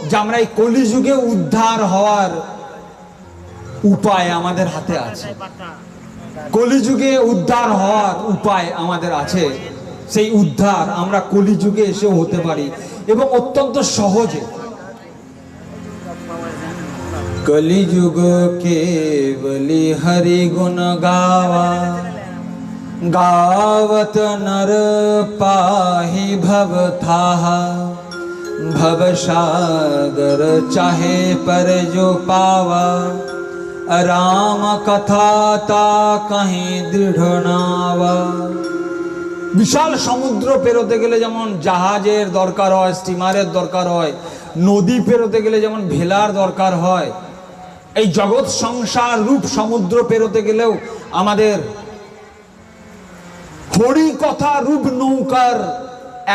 যে আমরা এই কলি যুগে উদ্ধার হওয়ার উপায় আমাদের হাতে আছে। কলিযুগে উদ্ধার হওয়ার উপায় আমাদের আছে। সেই উদ্ধার আমরা কলিযুগে এসেও হতে পারি এবং অত্যন্ত সহজে। কলিযুগ কেবলি হরি গুণ গাওয়া, गावत नर पाहि भव थाहा, भव सागर चाहे पर जो पावा, राम कथा ता कहीं दृढ़ नावा। বিশাল সমুদ্র পেরোতে গেলে যেমন জাহাজের দরকার হয়, স্টিমারের দরকার হয়, নদী পেরোতে গেলে যেমন ভেলার দরকার হয়, এই জগৎ সংসার রূপ সমুদ্র পেরোতে গেলেও আমাদের হরি কথা রূপ নৌকার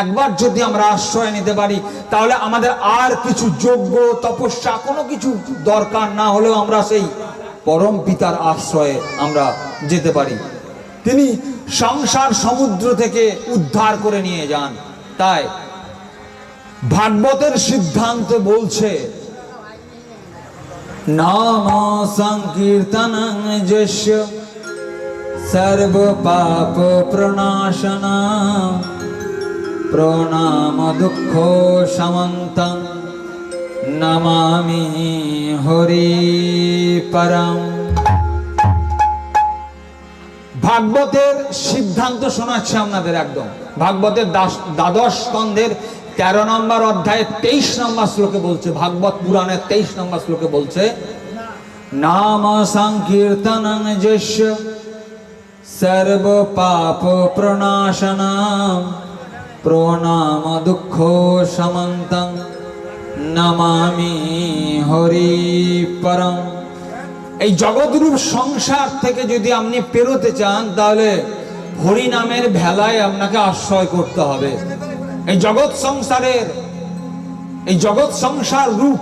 একবার যদি আমরা আশ্রয় নিতে পারি, তাহলে আমাদের আর কিছু যোগ্য তপস্যা কোনো কিছু দরকার না হলেও আমরা সেই পরম পিতার আশ্রয়ে আমরা যেতে পারি। তিনি সংসার সমুদ্র থেকে উদ্ধার করে নিয়ে যান। তাই ভাগবতের সিদ্ধান্ত বলছে, নাম সংকীর্তনং যস্য সর্ব পাপ প্রণাশনা প্রণাম দুঃখ সমন্তং নমামি হরি পরম। ভাগবতের সিদ্ধান্ত শোনাচ্ছে আপনাদের একদম। ভাগবতের দ্বাদশ স্কন্ধের 13 নম্বর অধ্যায়ে 23 নম্বর শ্লোকে বলছে, ভাগবত পুরাণের 23 নম্বর শ্লোকে বলছে, নাম সংকীর্তনং যস্য সর্ব পাপ প্রণাশনম প্রণাম দুঃখ সমন্তং নমামি হরি পরম। এই জগৎরূপ সংসার থেকে যদি আপনি পেরোতে চান, তাহলে হরি নামের ভেলায় আপনাকে আশ্রয় করতে হবে। এই জগৎ সংসার রূপ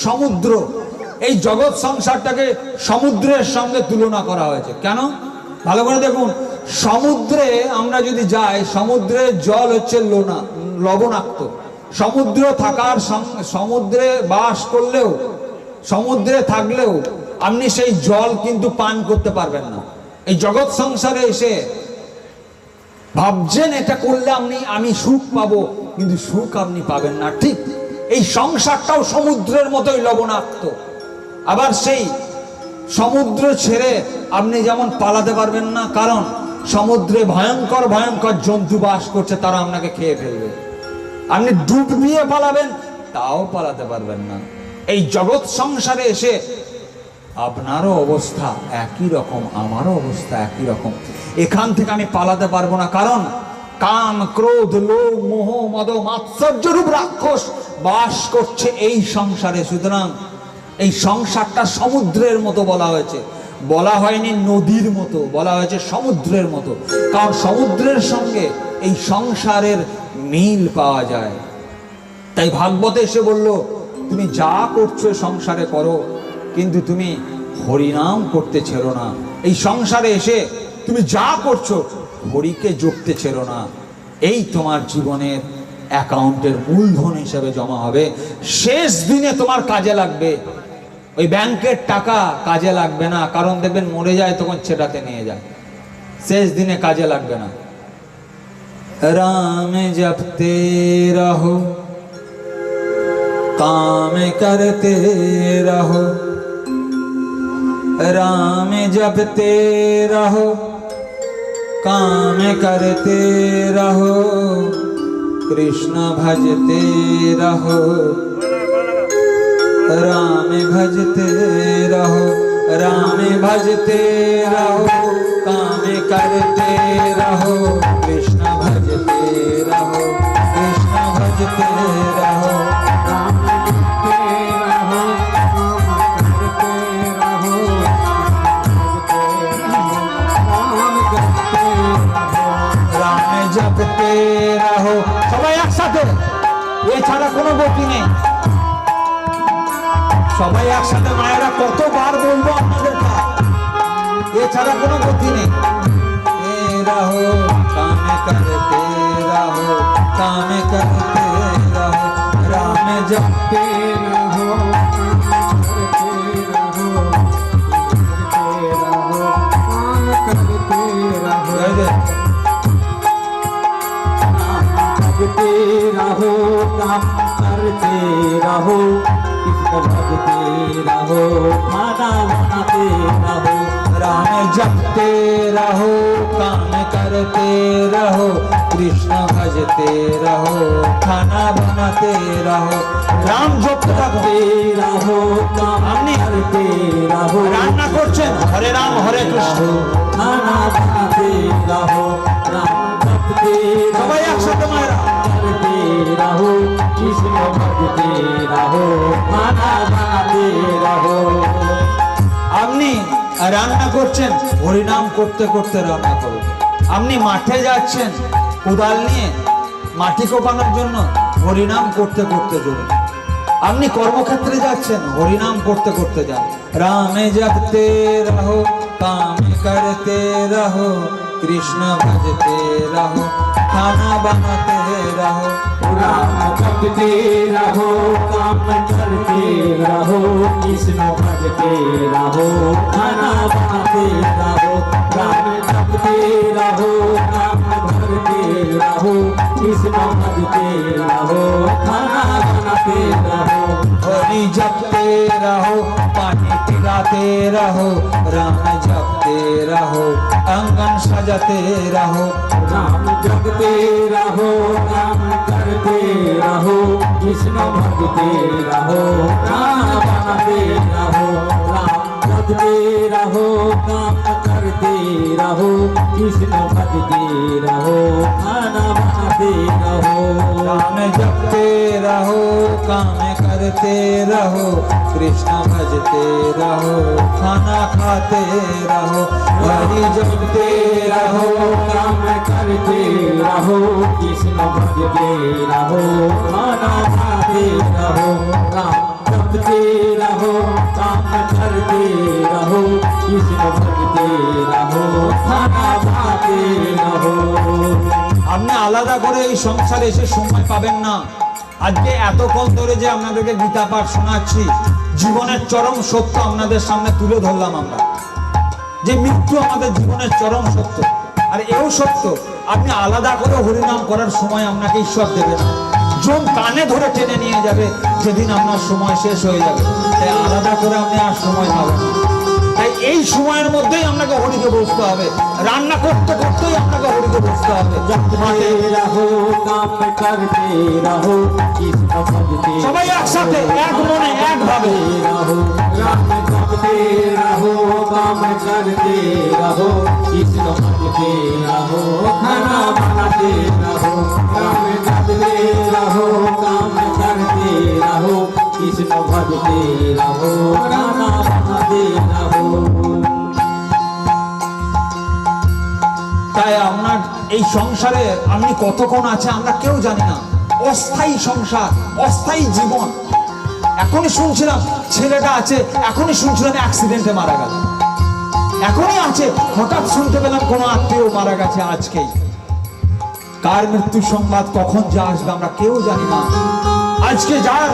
সমুদ্র, এই জগৎ সংসারটাকে সমুদ্রের সঙ্গে তুলনা করা হয়েছে। কেন? ভালো করে দেখুন, সমুদ্রে আমরা যদি যাই, সমুদ্রের জল হচ্ছে লবণাক্ত। সমুদ্রে বাস করলেও, সমুদ্রে থাকলেও আপনি সেই জল কিন্তু পান করতে পারবেন না। এই জগৎ সংসারে এসে ভাবছেন এটা করলে আমি সুখ পাবো, কিন্তু সুখ আপনি পাবেন না। ঠিক এই সংসারটাও সমুদ্রের মতোই লবণাক্ত। আবার সেই সমুদ্র ছেড়ে আপনি যেমন পালাতে পারবেন না, কারণ সমুদ্রে ভয়ঙ্কর ভয়ঙ্কর জন্তু বাস করছে, তারা আপনাকে খেয়ে ফেলবে। আপনি ডুব দিয়ে পালাবেন, তাও পালাতে পারবেন না। এই জগৎ সংসারে এসে আপনারও অবস্থা একই রকম, আমারও অবস্থা একই রকম। এখান থেকে আমি পালাতে পারবো না, কারণ কাম ক্রোধ লোভ মোহ মদ মাৎসর্য রূপ রাক্ষস বাস করছে এই সংসারে। সুতরাং এই সংসারটা সমুদ্রের মতো বলা হয়েছে, বলা হয়নি নদীর মতো, বলা হয়েছে সমুদ্রের মতো। কারণ সমুদ্রের সঙ্গে এই সংসারের মিল পাওয়া যায়। তাই ভাগবতে এসে বলল, তুমি যা করছো সংসারে করো, কিন্তু তুমি হরিনাম করতে ছেড়ো না। এই সংসারে এসে তুমি যা করছো হরিকে জপতে ছেড়ো না। এই তোমার জীবনের অ্যাকাউন্টের মূলধন হিসেবে জমা হবে, শেষ দিনে তোমার কাজে লাগবে। ওই ব্যাংকের টাকা কাজে লাগবে না, কারণ দেখবেন মরে যায় তখন ছেটাতে নিয়ে যায়, শেষ দিনে কাজে লাগবে না। রাম জপতে রহো काम करते रहो, राम जपते रहो काम करते रहो, कृष्ण भजते रहो राम भजते रहो, राम भजते रहो काम करते रहो, कृष्ण भजते रहो, कृष्ण भजते रहो। জপতে রহো, সবাই একসাথে, এছাড়া কোনো গতি নেই। সবাই একসাথে, মায়েরা কতবার বলবো আপনাদেরকে, এছাড়া কোনো গতি নেই। রহো কাম করতে রহো, কাম করতে রহো, রাম জপতে রহো, भजते रहो काम करते रहो, कृष्ण भजते रहो खाना बनाते रहो, राम जपते रहो काम करते रहो, कृष्ण भजते रहो खाना बनाते रहो। राम जपते रहो काम करते रहो, রান্না করছেন হরে রাম হরে কৃষ্ণ, খানা বানাতে রহো, রাম জপতে সবাই একসাথে মায়েরা रहो, कृष्ण भजते रहो खाना बनाते रहो। আপনি রান্না করছেন, হরিনাম করতে করতে রান্না করুন। আপনি মাঠে যাচ্ছেন কোদাল নিয়ে মাটি কোপানোর জন্য, হরিনাম করতে করতে চলুন। আপনি কর্মক্ষেত্রে যাচ্ছেন, হরিনাম করতে করতে যান। রামে জপতে রহো, কামে করতে রহো, কৃষ্ণ ভজতে রহো, খানা বানাতে রহো। राम जपते रहो, काम करते रहो, कृष्ण भजते रहो, खाना बनाते रहो। राम जपते रहो, काम करते रहो, कृष्ण भजते रहो, खाना बनाते रहो। हरि जपते रहो, पानी पिलाते रहो, राम जपते रहो, आंगन सजाते रहो। राम जपते रहो, काम करते रहो, कृष्ण भजते रहो, खाना बनाते रहो। राम जपते रहो, काम करते रहो, कृष्ण भजते रहो, खाना बनाते रहो। राम जपते रहो, काम करते रहो, कृष्ण भजते रहो, खाना खाते रहो। हरि जपते रहो, काम करते रहो, कृष्ण भजते रहो, खाना खाते रहो। राम जपते रहो, काम करते रहो, कृष्ण भजते रहो, खाना खाते रहो। আপনি আলাদা করে এই সংসারে এসে সময় পাবেন না। আজকে এতক্ষণ ধরে যে আপনাদেরকে গীতা পাঠ শোনাচ্ছি, জীবনের চরম সত্য আপনাদের সামনে তুলে ধরলাম আমরা, যে মৃত্যু আমাদের জীবনের চরম সত্য। আর এও সত্য, আপনি আলাদা করে হরিনাম করার সময় আপনাকে ঈশ্বর দেবে না। জন কানে ধরে টেনে নিয়ে যাবে যেদিন আপনার সময় শেষ হয়ে যাবে। তাই আলাদা করে আপনি আর সময় পাবেন না। তাই এই সময়ের মধ্যেই আপনাকে হরিকে বসতে হবে, রান্না করতে করতেই আপনাকে হরিকে বসতে হবে। जपते रहो, काम करते रहो, कृष्ण भजते সবাই একসাথে এক মনে একভাবে रहो। राम जपते रहो, काम करते रहो, कृष्ण भजते रहो, खाना बनाते रहो। राम जपते रहो, काम करते रहो, कृष्ण भजते रहो, खाना बनाते रहो। তাই আপনার এই সংসারে আপনি কতক্ষণ আছে আমরা কেউ জানি না। অস্থায়ী সংসার, অস্থায়ী জীবন। এখনই শুনছিলাম ছেলেটা আছে, এখনই শুনছিলাম অ্যাক্সিডেন্টে মারা গেল। এখনই আছে, হঠাৎ শুনতে পেলাম কোনো আত্মীয় মারা গেছে আজকেই। কার মৃত্যু সংবাদ কখন যা আসবে আমরা কেউ জানি না। আজকে যার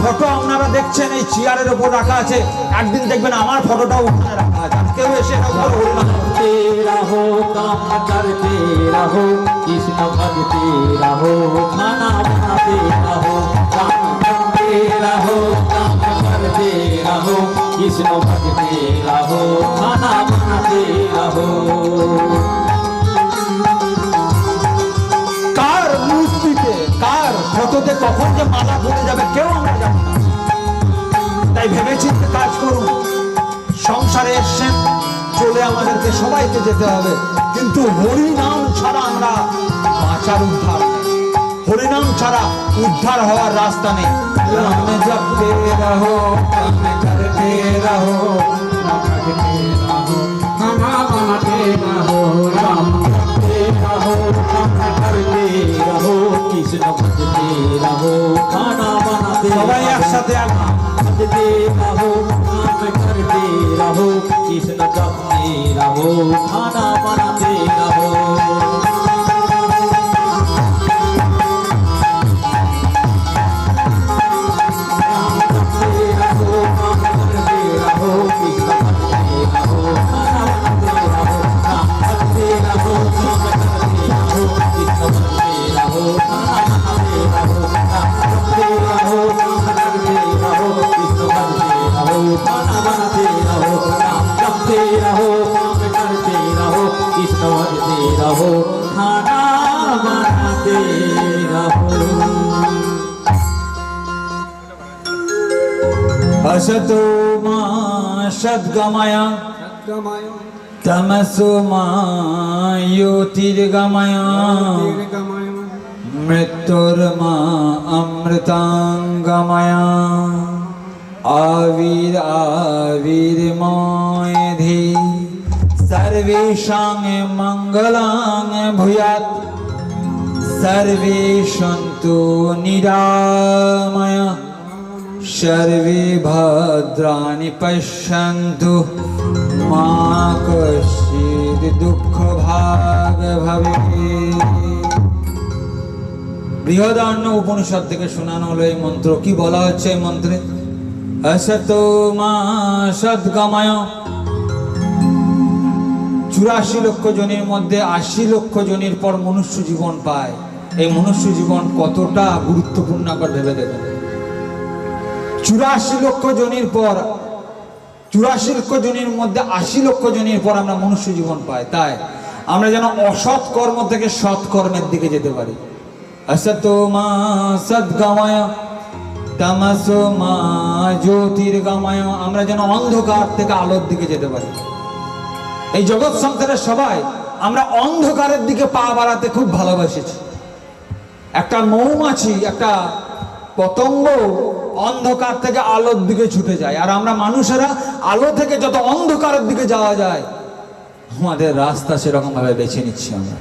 ফটো আপনারা দেখছেন এই চেয়ারের উপর রাখা আছে, একদিন দেখবেন আমার ফটোটাও ওখানে রাখা আছে। আর কেউ এসে এটা উপরে হরিনাম करते रहो, काम करते रहो, कृष्ण भजते रहो, खाना बनाते रहो। काम करते रहो, काम करते रहो, कृष्ण भजते रहो, खाना बनाते रहो। কার মূর্তিতে, কার ফটোতে কখন যে মালা পড়ে যাবে কেউ আমরা জানি না। তাই ভেবেচিন্তে কাজ করুন। সংসারে এসছেন, চলে আমাদেরকে সবাইকে যেতে হবে, কিন্তু হরিনাম ছাড়া আমরা বাঁচার উদ্ধার নেই। হরিনাম ছাড়া উদ্ধার হওয়ার রাস্তা নেই। রাম জপতে রহো, কাম করতে রহো, खाना बनाते रहो। राम जपते रहो, काम करते रहो, कृष्ण भजते रहो, खाना बनाते সবাই रहो। একসাথে একদম। भजते रहो, काम करते रहो, कृष्ण जपते रहो, खाना बनाते रहो। राम जपते रहो, काम करते रहो, कृष्ण भजते रहो, खाना बनाते रहो। राम जपते रहो, काम करते रहो, कृष्ण भजते रहो, खाना बनाते रहो। राम जपते रहो, काम करते रहो, कृष्ण भजते रहो, खाना बनाते रहो। राम जपते रहो, काम करते रहो, कृष्ण भजते रहो, खाना बनाते रहो। असतो मा सद्गमय, गमाय तमसो मा ज्योतिर्गमय, गमाय मृत्युर्मा अमृतांगमय। आविर् आविर्मोधि सर्व सर्वेषां मङ्गलं भूयात् सर्वे सन्तु निरामया सर्वे भद्राणि पश्यन्तु मा कश्चित् दुःखभाग् भवेत्। বৃহদারণ্য উপনিষদ থেকে শোনানো হলো এই মন্ত্র। কি বলা হচ্ছে এই মন্ত্রে? असतो मा सद्गमय। 84 লক্ষ জনের মধ্যে 80 লক্ষ জনের পর মনুষ্য জীবন পায়। এই মনুষ্য জীবন কতটা গুরুত্বপূর্ণ একবার ভেবে দেখুন। 84 লক্ষ জনের পর 84 লক্ষ জনের মধ্যে 80 লক্ষ জনের পর আমরা মনুষ্য জীবন পাই। তাই আমরা যেন অসৎ কর্ম থেকে সৎ কর্মের দিকে যেতে পারি। असतो मा सद्गमय तमसो मा ज्योतिर्गमय। আমরা যেন অন্ধকার থেকে আলোর দিকে যেতে পারি। এই জগৎ সংসারের সবাই আমরা অন্ধকারের দিকে পা বাড়াতে খুব ভালোবাসেছি। একটা মৌমাছি, একটা পতঙ্গ অন্ধকার থেকে আলোর দিকে ছুটে যায়, আর আমরা মানুষেরা আলো থেকে যত অন্ধকারের দিকে যাওয়া যায় আমাদের রাস্তা সেরকম ভাবে বেছে নিচ্ছি আমরা।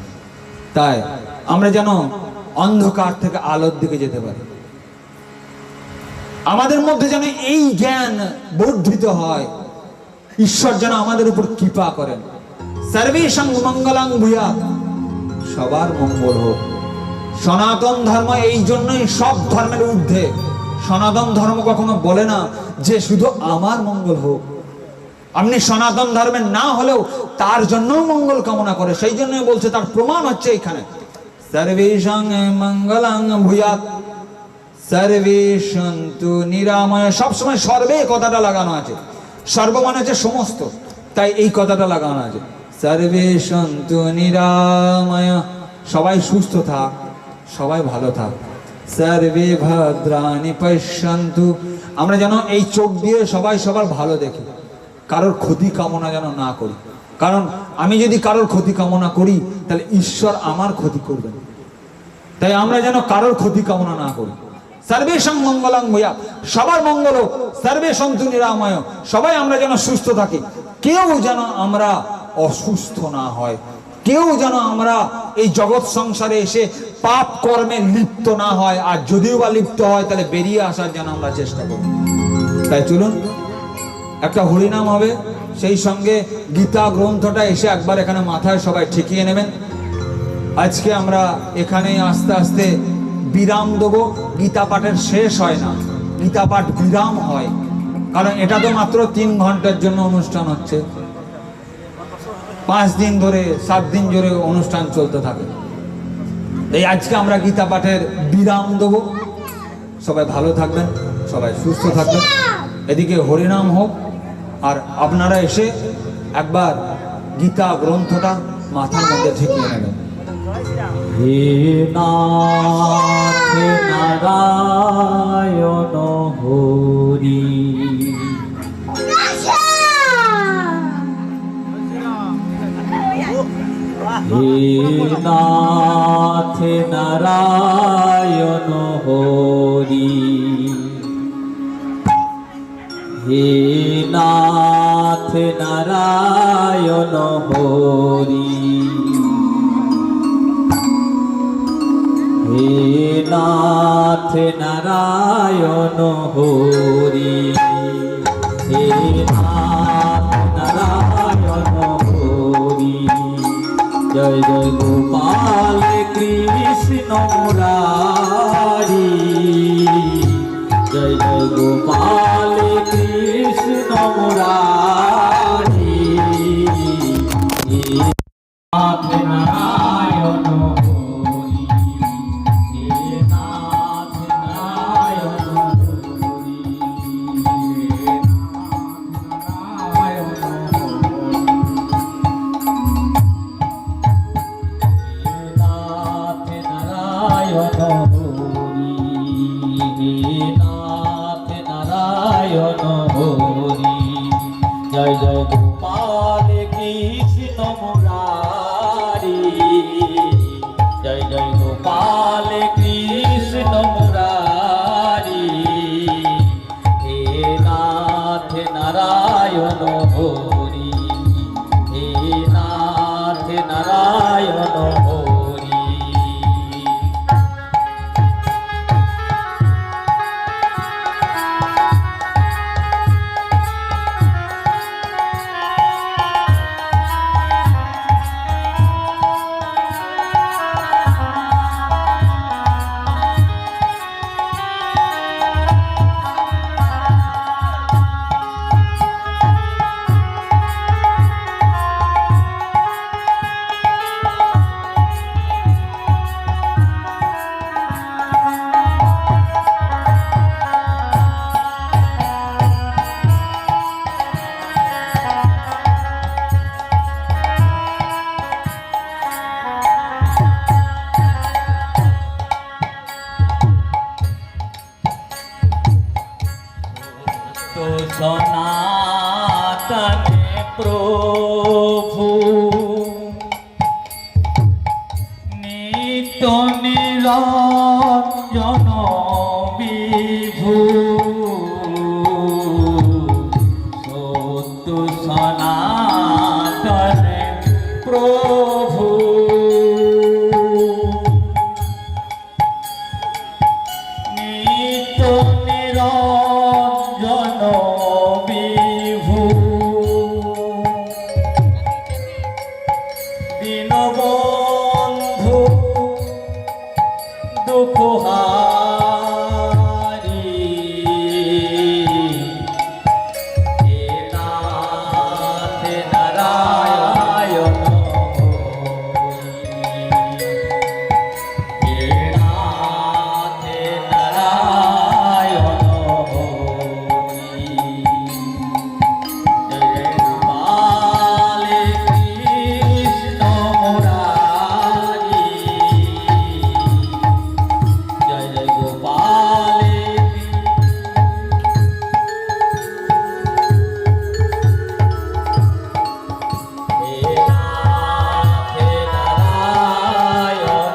তাই আমরা যেন অন্ধকার থেকে আলোর দিকে যেতে পারি। আমাদের মধ্যে যেন এই জ্ঞান বর্ধিত হয়, ঈশ্বর যেন আমাদের উপর কৃপা করেন। সর্বেষাং মঙ্গলাং ভূয়াৎ, সবার মঙ্গল হোক। সনাতন ধর্ম এই জন্যই সব ধর্মের ঊর্ধ্বে। সনাতন ধর্ম কখনো বলে না যে শুধু আমার মঙ্গল হোক। আপনি সনাতন ধর্মের না হলেও তার জন্যও মঙ্গল কামনা করে, সেই জন্যই বলছে, তার প্রমাণ হচ্ছে এখানে। সর্বেষাং মঙ্গলাং ভূয়াৎ सर्वे सन्तु निरामय। সবসময় সর্বে কথাটা লাগানো আছে। সর্ব মানে হচ্ছে সমস্ত, তাই এই কথাটা লাগানো আছে। सर्वे सन्तु निरामय, সবাই সুস্থ থাক, সবাই ভালো থাক। सर्वे भद्राणि पश्यन्तु, আমরা যেন এই চোখ দিয়ে সবাই সবার ভালো দেখি, কারোর ক্ষতি কামনা যেন না করি। কারণ আমি যদি কারোর ক্ষতি কামনা করি তাহলে ঈশ্বর আমার ক্ষতি করবেন। তাই আমরা যেন কারোর ক্ষতি কামনা না করি। সর্বেষাং মঙ্গলাং ভূয়াৎ, সবার মঙ্গল হোক। সর্বে সন্তু নিরাময়, সবাই আমরা যেন সুস্থ থাকি। কেউ যেন আমরা অসুস্থ না হয়, কেউ যেন আমরা এই জগৎ সংসারে এসে পাপ কর্মে লিপ্ত না হয়, আর যদিও বা লিপ্ত হয় তাহলে বেরিয়ে আসার যেন আমরা চেষ্টা করি। তাই চলুন একটা হরিনাম হবে, সেই সঙ্গে গীতা গ্রন্থটা এসে একবার এখানে মাথায় সবাই ঠেকিয়ে নেবেন। আজকে আমরা এখানে আস্তে আস্তে বিরাম দেবো। গীতা পাঠের শেষ হয় না, গীতা পাঠ বিরাম হয়, কারণ এটা তো মাত্র 3 ঘন্টার জন্য অনুষ্ঠান হচ্ছে। 5 দিন ধরে 7 দিন ধরে অনুষ্ঠান চলতে থাকে। এই আজকে আমরা গীতা পাঠের বিরাম দেবো। সবাই ভালো থাকবেন, সবাই সুস্থ থাকবেন। এদিকে হরিনাম হোক, আর আপনারা এসে একবার গীতা গ্রন্থটা মাথার মধ্যে ঠেকিয়ে নেবেন। হে নাথ নারায়ণ হরি, হে নাথ নারায়ণ হরি, হে নাথ নারায়ণ হরি, হে নাথ নারায়ণ হরি, হে নাথ নারায়ণ হরি। জয় জয় গোপাল কৃষ্ণ মুরারি, জয় জয় গোপাল কৃষ্ণ মুরারি। হে নাথ নারায়ণ হরি, হে নাথ নারায়ণ হরি, হে নাথ নারায়ণ হরি, হে নাথ নারায়ণ হরি। জয় জয় গোপাল কৃষ্ণ মুরারি, জয় জয় গোপাল কৃষ্ণ মুরারি। হে নাথ নারায়ণ হরি, হে নাথ তো সনাতনে প্রভু নিত্য নিরঞ্জন বিভু সত্য সনাতনে প্রভু নিত্য নিরঞ্জন বিভু দীনবন্ধু দুঃখহারি হে নাথ নারায়ণ হে নাথ নারায়ণ জয় গোপালে কৃষ্ণ মুরারি জয় জয় গোপালে হে নাথ নারায়ণ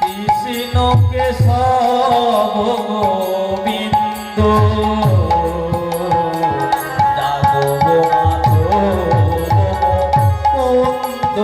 কৃষ্ণ কেশব গোবিন্দ যাদব মাধব কুন্দ